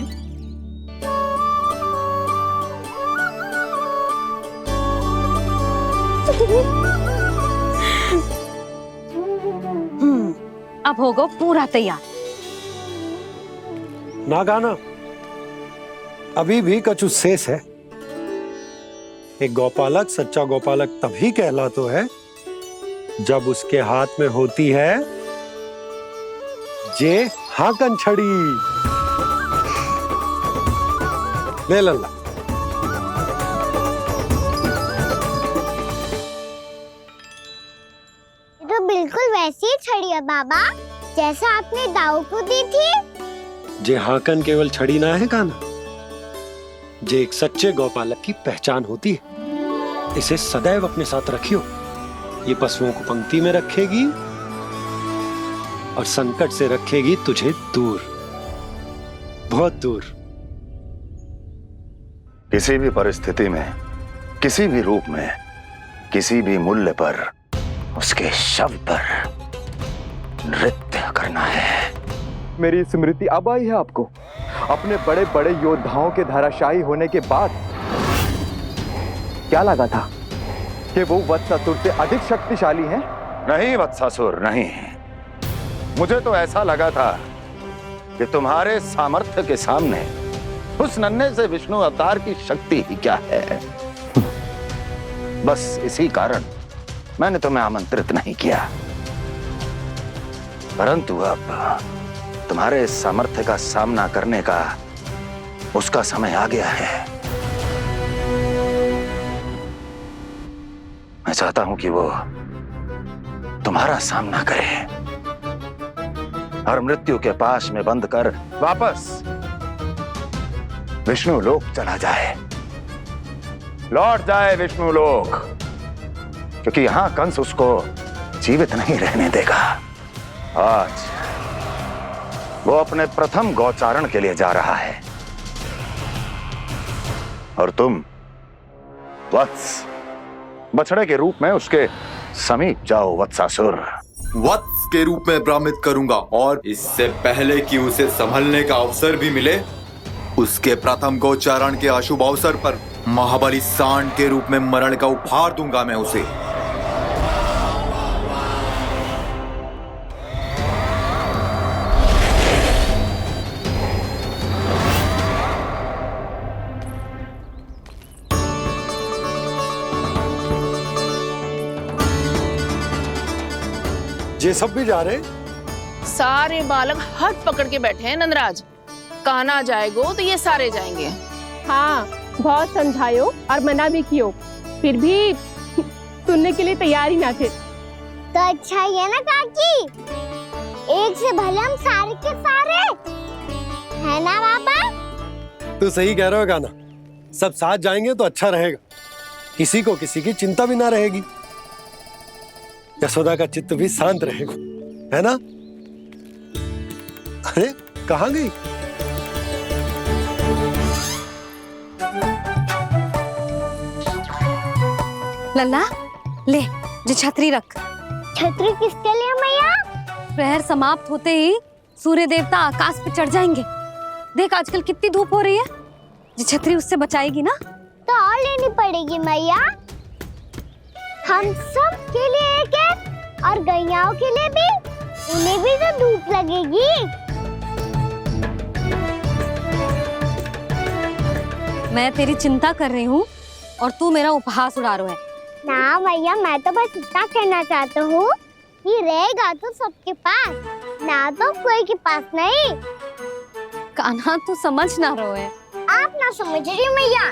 Speaker 3: अब होगा पूरा तैयार।
Speaker 4: ना गाना, अभी भी कछु शेष है। एक गौपालक सच्चा गौपालक तभी कहलाता है जब उसके हाथ में होती है जे हाकन छड़ी। ले लल्ला।
Speaker 5: तो बिल्कुल वैसी ही छड़ी है बाबा, जैसा आपने दाऊ को दी थी।
Speaker 4: जे हाकन केवल छड़ी ना है कान्हा, जे एक सच्चे गौपालक की पहचान होती है। इसे सदैव अपने साथ रखियो। ये पशुओं को पंक्ति में रखेगी और संकट से रखेगी तुझे दूर, बहुत दूर।
Speaker 8: किसी भी परिस्थिति में, किसी भी रूप में, किसी भी मूल्य पर उसके शव पर नृत्य करना है।
Speaker 23: मेरी स्मृति अब आई है आपको? अपने बड़े बड़े योद्धाओं के धराशायी होने के बाद क्या लगा था कि वो वत्सासुर से अधिक शक्तिशाली हैं?
Speaker 8: नहीं वत्सासुर, नहीं। मुझे तो ऐसा लगा था कि तुम्हारे सामर्थ्य के सामने उस नन्हे से विष्णु अवतार की शक्ति ही क्या है। बस इसी कारण मैंने तुम्हें आमंत्रित नहीं किया। परंतु अब तुम्हारे सामर्थ्य का सामना करने का उसका समय आ गया है। मैं चाहता हूं कि वो तुम्हारा सामना करे और मृत्यु के पास में बंद कर वापस विष्णु लोक चला जाए, लौट जाए विष्णु लोक, क्योंकि यहां कंस उसको जीवित नहीं रहने देगा। आज वो अपने प्रथम गौचारण के लिए जा रहा है और तुम वत्स बछड़े के रूप में उसके समीप जाओ वत्सासुर।
Speaker 21: वत्स के रूप में भ्रमित करूंगा और इससे पहले कि उसे संभलने का अवसर भी मिले, उसके प्रथम गोचारण के अशुभ अवसर पर महाबली सांड के रूप में मरण का उपहार दूंगा मैं उसे।
Speaker 4: ये सब भी जा रहे?
Speaker 10: सारे बालक हाथ पकड़ के बैठे हैं नंदराज। कान्हा जाएगो तो ये सारे जाएंगे।
Speaker 2: हाँ, बहुत समझायो और मना भी कियो, फिर भी सुनने के लिए तैयार ही ना थे।
Speaker 5: तो अच्छा ही है ना काकी, एक से भले हम सारे के सारे, है ना बाबा?
Speaker 4: तू सही कह रहे हो गाना, सब साथ जाएंगे तो अच्छा रहेगा, किसी को किसी की चिंता भी ना रहेगी, यशोदा का चित्त भी शांत रहेगा, है ना? अरे कहाँ गई?
Speaker 3: लल्ला ले, जो छतरी रख।
Speaker 5: छतरी किसके लिए मैया?
Speaker 3: प्रहर समाप्त होते ही सूर्य देवता आकाश पे चढ़ जाएंगे। देख आजकल कितनी धूप हो रही है, जो छतरी उससे बचाएगी ना।
Speaker 5: तो और लेनी पड़ेगी मैया, हम सब के लिए एक एक और गैयाओं के लिए भी, उन्हें भी तो धूप लगेगी।
Speaker 3: मैं तेरी चिंता कर रही हूँ और तू मेरा उपहास उड़ा रहा है।
Speaker 5: ना भैया, मैं तो बस इतना कहना चाहता हूँ कि रहेगा तो सबके पास, ना तो कोई के पास नहीं।
Speaker 3: कान्हा तू समझ ना रहो है।
Speaker 5: आप ना समझ रही मैया,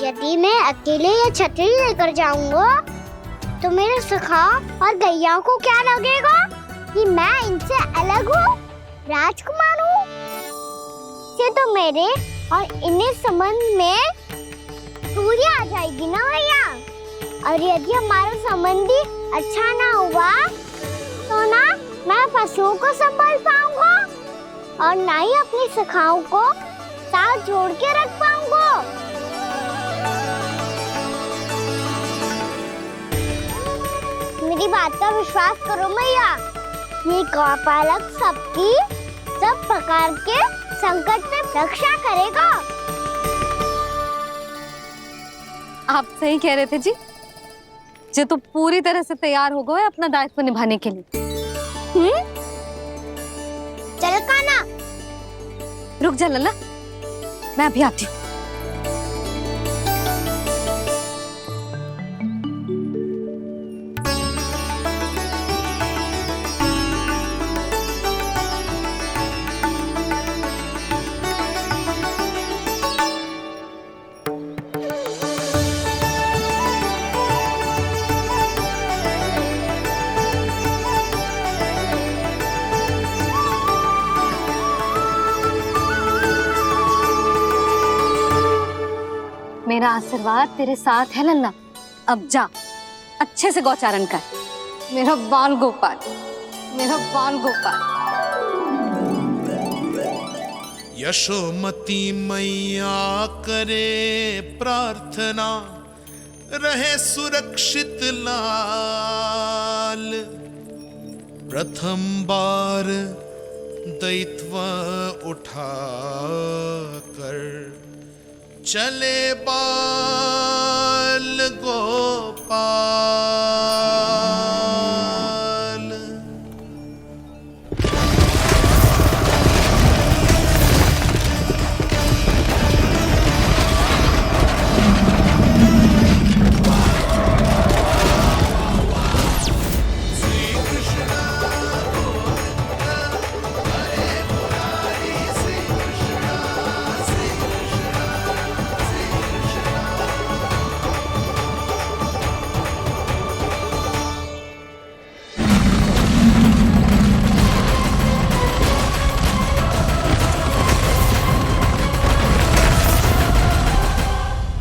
Speaker 5: यदि मैं अकेले ये छतरी लेकर जाऊंगा तो मेरे सखा और गैयाओं को क्या लगेगा कि मैं इनसे अलग हूँ, राजकुमार हूँ। ये तो मेरे और इन्हें संबंध में दूरी आ जाएगी ना भैया। और यदि हमारा संबंधी अच्छा ना हुआ तो ना मैं पशुओं को संभाल पाऊंगा और ना ही अपनी सखाओं को साथ जोड़ के रख पाऊंगा। मेरी बात का विश्वास करो मैया, ये गौपालक सबकी सब प्रकार के संकट में रक्षा करेगा।
Speaker 3: आप सही कह रहे थे जी, जो तो पूरी तरह से तैयार हो गए अपना दायित्व निभाने के लिए।
Speaker 5: चल कान्हा।
Speaker 3: रुक जा लल्ला, मैं अभी आती हूँ। मेरा आशीर्वाद तेरे साथ है लल्ला। अब जा, अच्छे से गौचारण कर। मेरा बाल गोपाल, मेरा बाल गोपाल।
Speaker 15: यशोमती मैया करे प्रार्थना, रहे सुरक्षित लाल। प्रथम बार दैत्व उठा कर चले बाल गोपाल।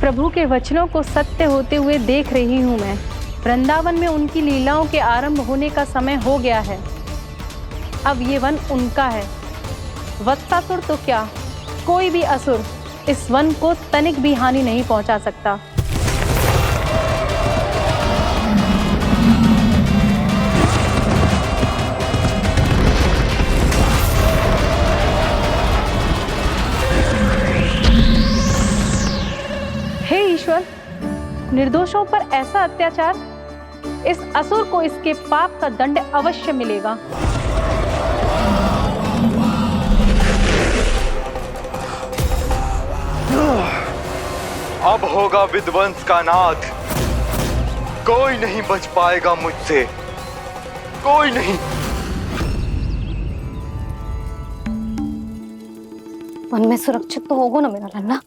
Speaker 2: प्रभु के वचनों को सत्य होते हुए देख रही हूँ मैं। वृंदावन में उनकी लीलाओं के आरंभ होने का समय हो गया है। अब ये वन उनका है। वत्सासुर तो क्या, कोई भी असुर इस वन को तनिक भी हानि नहीं पहुंचा सकता। हे ईश्वर, निर्दोषों पर ऐसा अत्याचार, इस असुर को इसके पाप का दंड अवश्य मिलेगा।
Speaker 23: अब होगा विध्वंस का नाद। कोई नहीं बच पाएगा मुझसे, कोई नहीं।
Speaker 3: वन में सुरक्षित तो होगा ना मेरा लल्ला?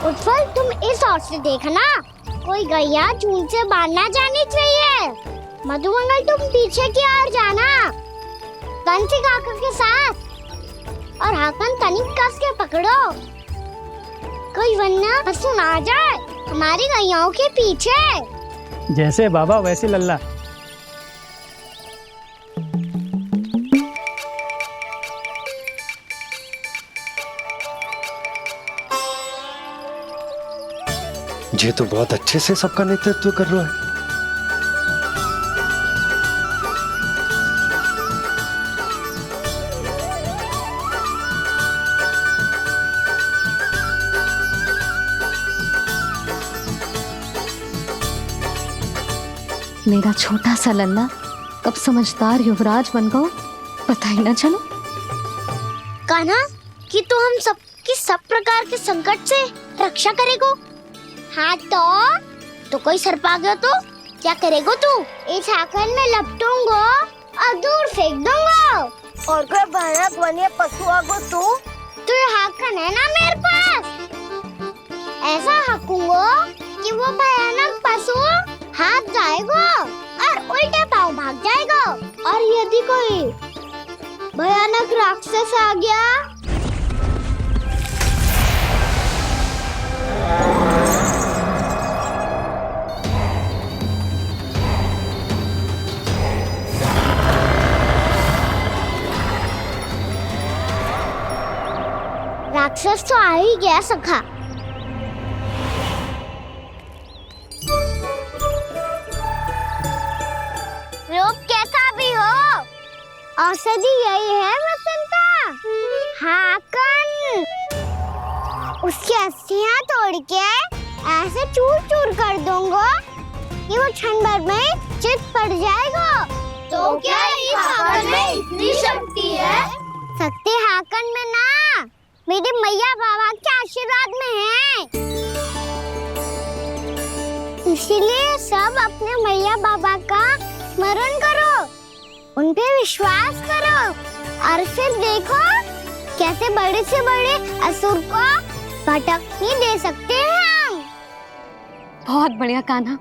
Speaker 5: उत्पल, तुम इस ओर से देखना, कोई गैया चून से बाहर ना जानी चाहिए। मधुमंगल, तुम पीछे की ओर जाना, कंसी काका के साथ, और हाकन तनिक कस के पकड़ो, कोई वरना पशु ना जाए हमारी गैयाओं के पीछे।
Speaker 11: जैसे बाबा वैसे लल्ला।
Speaker 4: ये तो बहुत अच्छे से सबका नेतृत्व कर रहा है।
Speaker 3: मेरा छोटा सा लल्ला कब समझदार युवराज बन गो, पता ही ना चलो।
Speaker 5: कान्हा, कि तू हम सबकी सब प्रकार के संकट से रक्षा करेगो। हाँ तो कोई सर्प आ गया तो क्या करेगो तू? इस हाकन में लपटूंगो और दूर फेंक दूंगा। और कोई भयानक वन्य पशु आगो तो ये हाकन है ना मेरे पास, ऐसा हाकूंगो कि वो भयानक पशु हाथ जाएगा और उल्टे पांव भाग जाएगा। और यदि कोई भयानक राक्षस आ गया राक्षस तो आ ही गया सखा। रूप कैसा भी हो, औषधि यही है वसंता। हाकन उसकी अस्थियां तोड़ के ऐसे चूर चूर कर दूंगा कि वो क्षण भर में चित पड़ जाएगा। तो क्या इस हाकन में इतनी शक्ति है? शक्ति हाकन में ना, मेरे मैया बाबा के आशीर्वाद में है। इसीलिए सब अपने मैया बाबा का स्मरण करो, उन पे विश्वास करो, और फिर देखो कैसे बड़े से बड़े असुर को भटकने दे सकते हैं हम।
Speaker 3: बहुत बढ़िया कान्हा।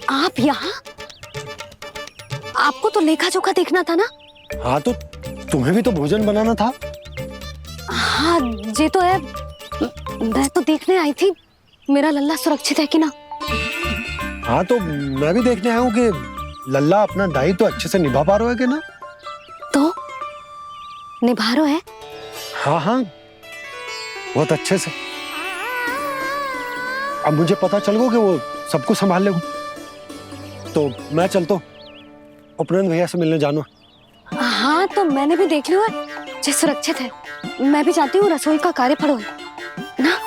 Speaker 3: आप यहाँ? आपको तो लेखा जोखा देखना था ना?
Speaker 4: हाँ तो तुम्हें भी तो भोजन बनाना था।
Speaker 3: हाँ ये तो है, मैं तो देखने आई थी मेरा लल्ला सुरक्षित है कि ना।
Speaker 4: हाँ तो मैं भी देखने आया हूँ कि लल्ला अपना दायित्व तो अच्छे से निभा पा रहे है ना?
Speaker 3: तो निभा रहे है?
Speaker 4: हाँ हाँ, बहुत अच्छे से। अब मुझे पता चल गया कि वो सबको संभाल लेगा। तो मैं चलता हूँ, उपनंद भैया से मिलने जाना।
Speaker 3: हाँ, तो मैंने भी देख लिया है, जे सुरक्षित है। मैं भी चाहती हूँ रसोई का कार्य पड़ो ना।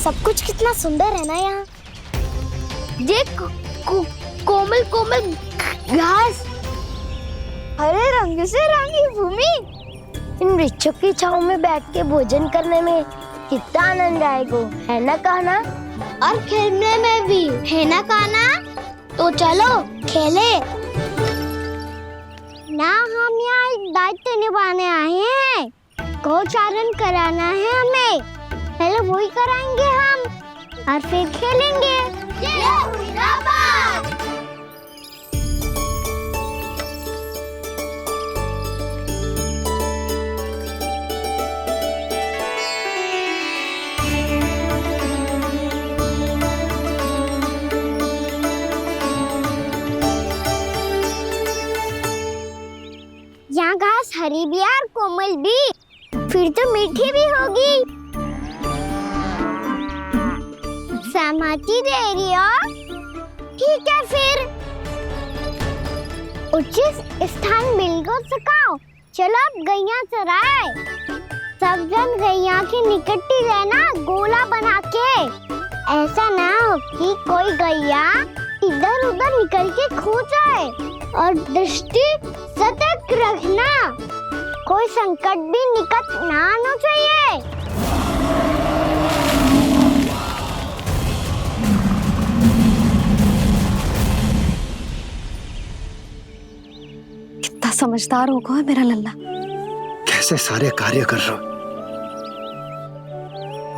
Speaker 5: सब कुछ कितना सुंदर है ना यहाँ। ये कोमल कोमल घास, हरे रंग से रंगी भूमि, इन वृक्षों की छांव में बैठ के भोजन करने में कितना आनंद आएगा, है ना कान्हा? और खेलने में भी, है ना कान्हा? तो चलो खेले ना। हम यहाँ एक दायित्व निभाने आए हैं, गौचारण कराना है हमें। पहले वही कराएंगे हम और फिर खेलेंगे। यहाँ घास हरी भी और कोमल भी, फिर तो मीठी भी होगी। सहमति दे रही हो? ठीक है फिर उचित स्थान मिलकर सिखाओ। चलो अब गैया चराए। सब जन गैया के निकट ही रहना, गोला बना के। ऐसा ना हो कि कोई गैया इधर उधर निकल के खो जाए। और दृष्टि सतर्क रखना, कोई संकट भी निकट ना आना चाहिए।
Speaker 3: कितना समझदार होगा है मेरा लल्ला।
Speaker 4: कैसे सारे कार्य कर रहा,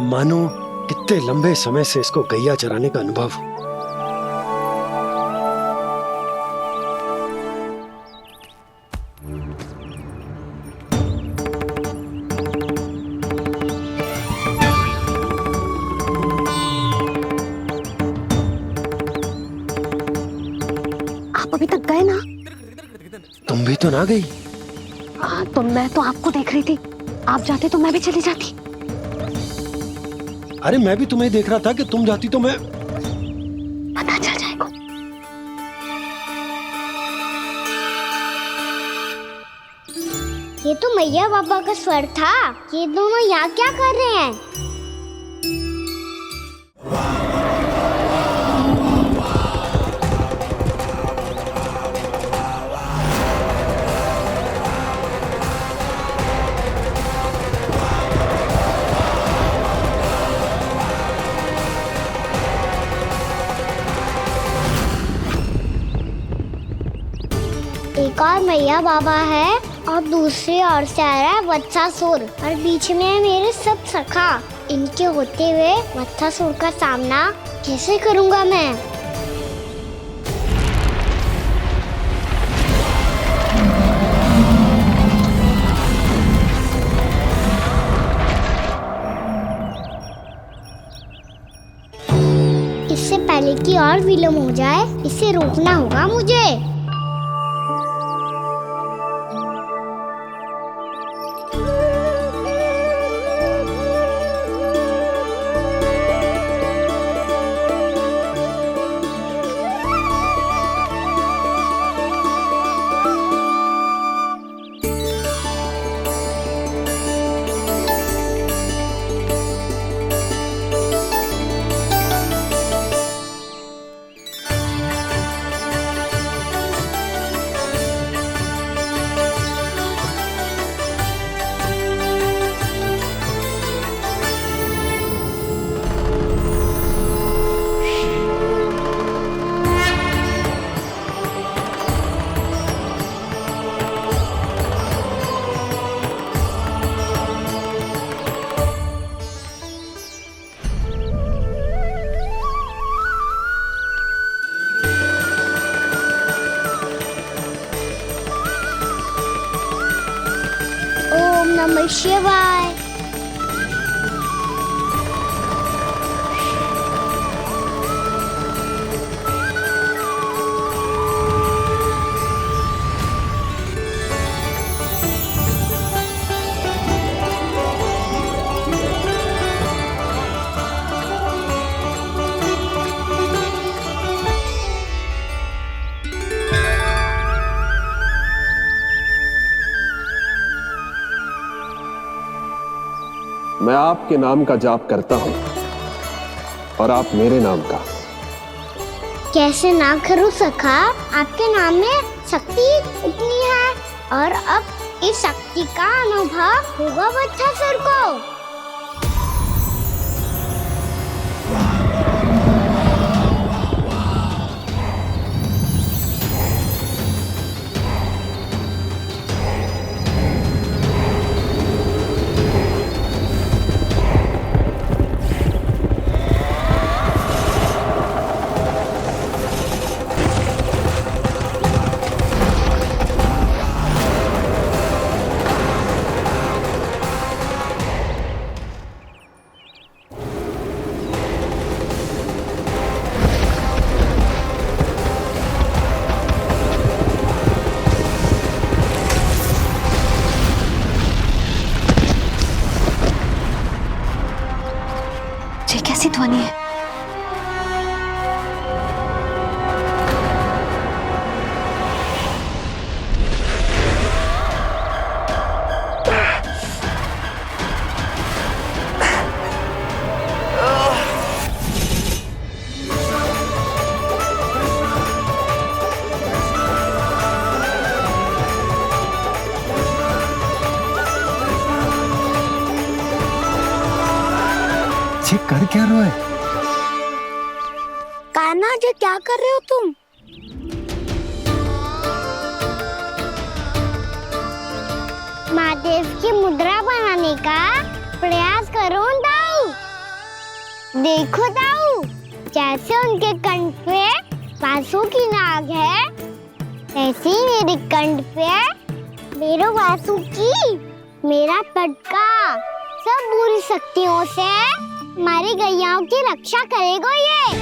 Speaker 4: मानो कितने लंबे समय से इसको गैया चराने का अनुभव हो।
Speaker 3: अभी तक गए ना?
Speaker 4: तुम भी तो ना गई।
Speaker 3: तो मैं तो आपको देख रही थी, आप जाते तो मैं भी चली जाती।
Speaker 4: अरे मैं भी तुम्हें देख रहा था कि तुम जाती तो मैं।
Speaker 3: पता चल जाएगा।
Speaker 5: ये तो मैया बाबा का स्वर था। ये दोनों यहाँ क्या कर रहे हैं? एक और मैया बाबा है और दूसरी ओर से आ रहा है वत्सासुर, और बीच में है मेरे सब सखा। इनके होते हुए वत्सासुर का सामना कैसे करूंगा मैं? इससे पहले कि और विलम्ब हो जाए, इसे रोकना होगा मुझे। जय शिवाय।
Speaker 18: मैं आपके नाम का जाप करता हूं और आप मेरे नाम का।
Speaker 5: कैसे ना करूं सखा, आपके नाम में शक्ति इतनी है और अब इस शक्ति का अनुभव होगा बच्चासुर को।
Speaker 3: ये कैसी ध्वनि है?
Speaker 4: ये कर क्या रहे हो?
Speaker 5: कान्हा जी क्या कर रहे हो तुम? महादेव की मुद्रा बनाने का प्रयास करो दाऊ। देखो दाऊ, जैसे उनके कंठ पे बांसुरी की नाग है, ऐसे ही मेरे कंठ पे मेरो बांसुरी, मेरा पटका सब बुरी शक्तियों से हमारी गैयाओं की रक्षा करेगा ये।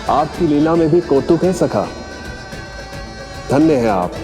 Speaker 18: आपकी लीला में भी कौतुक है सखा। धन्य है आप।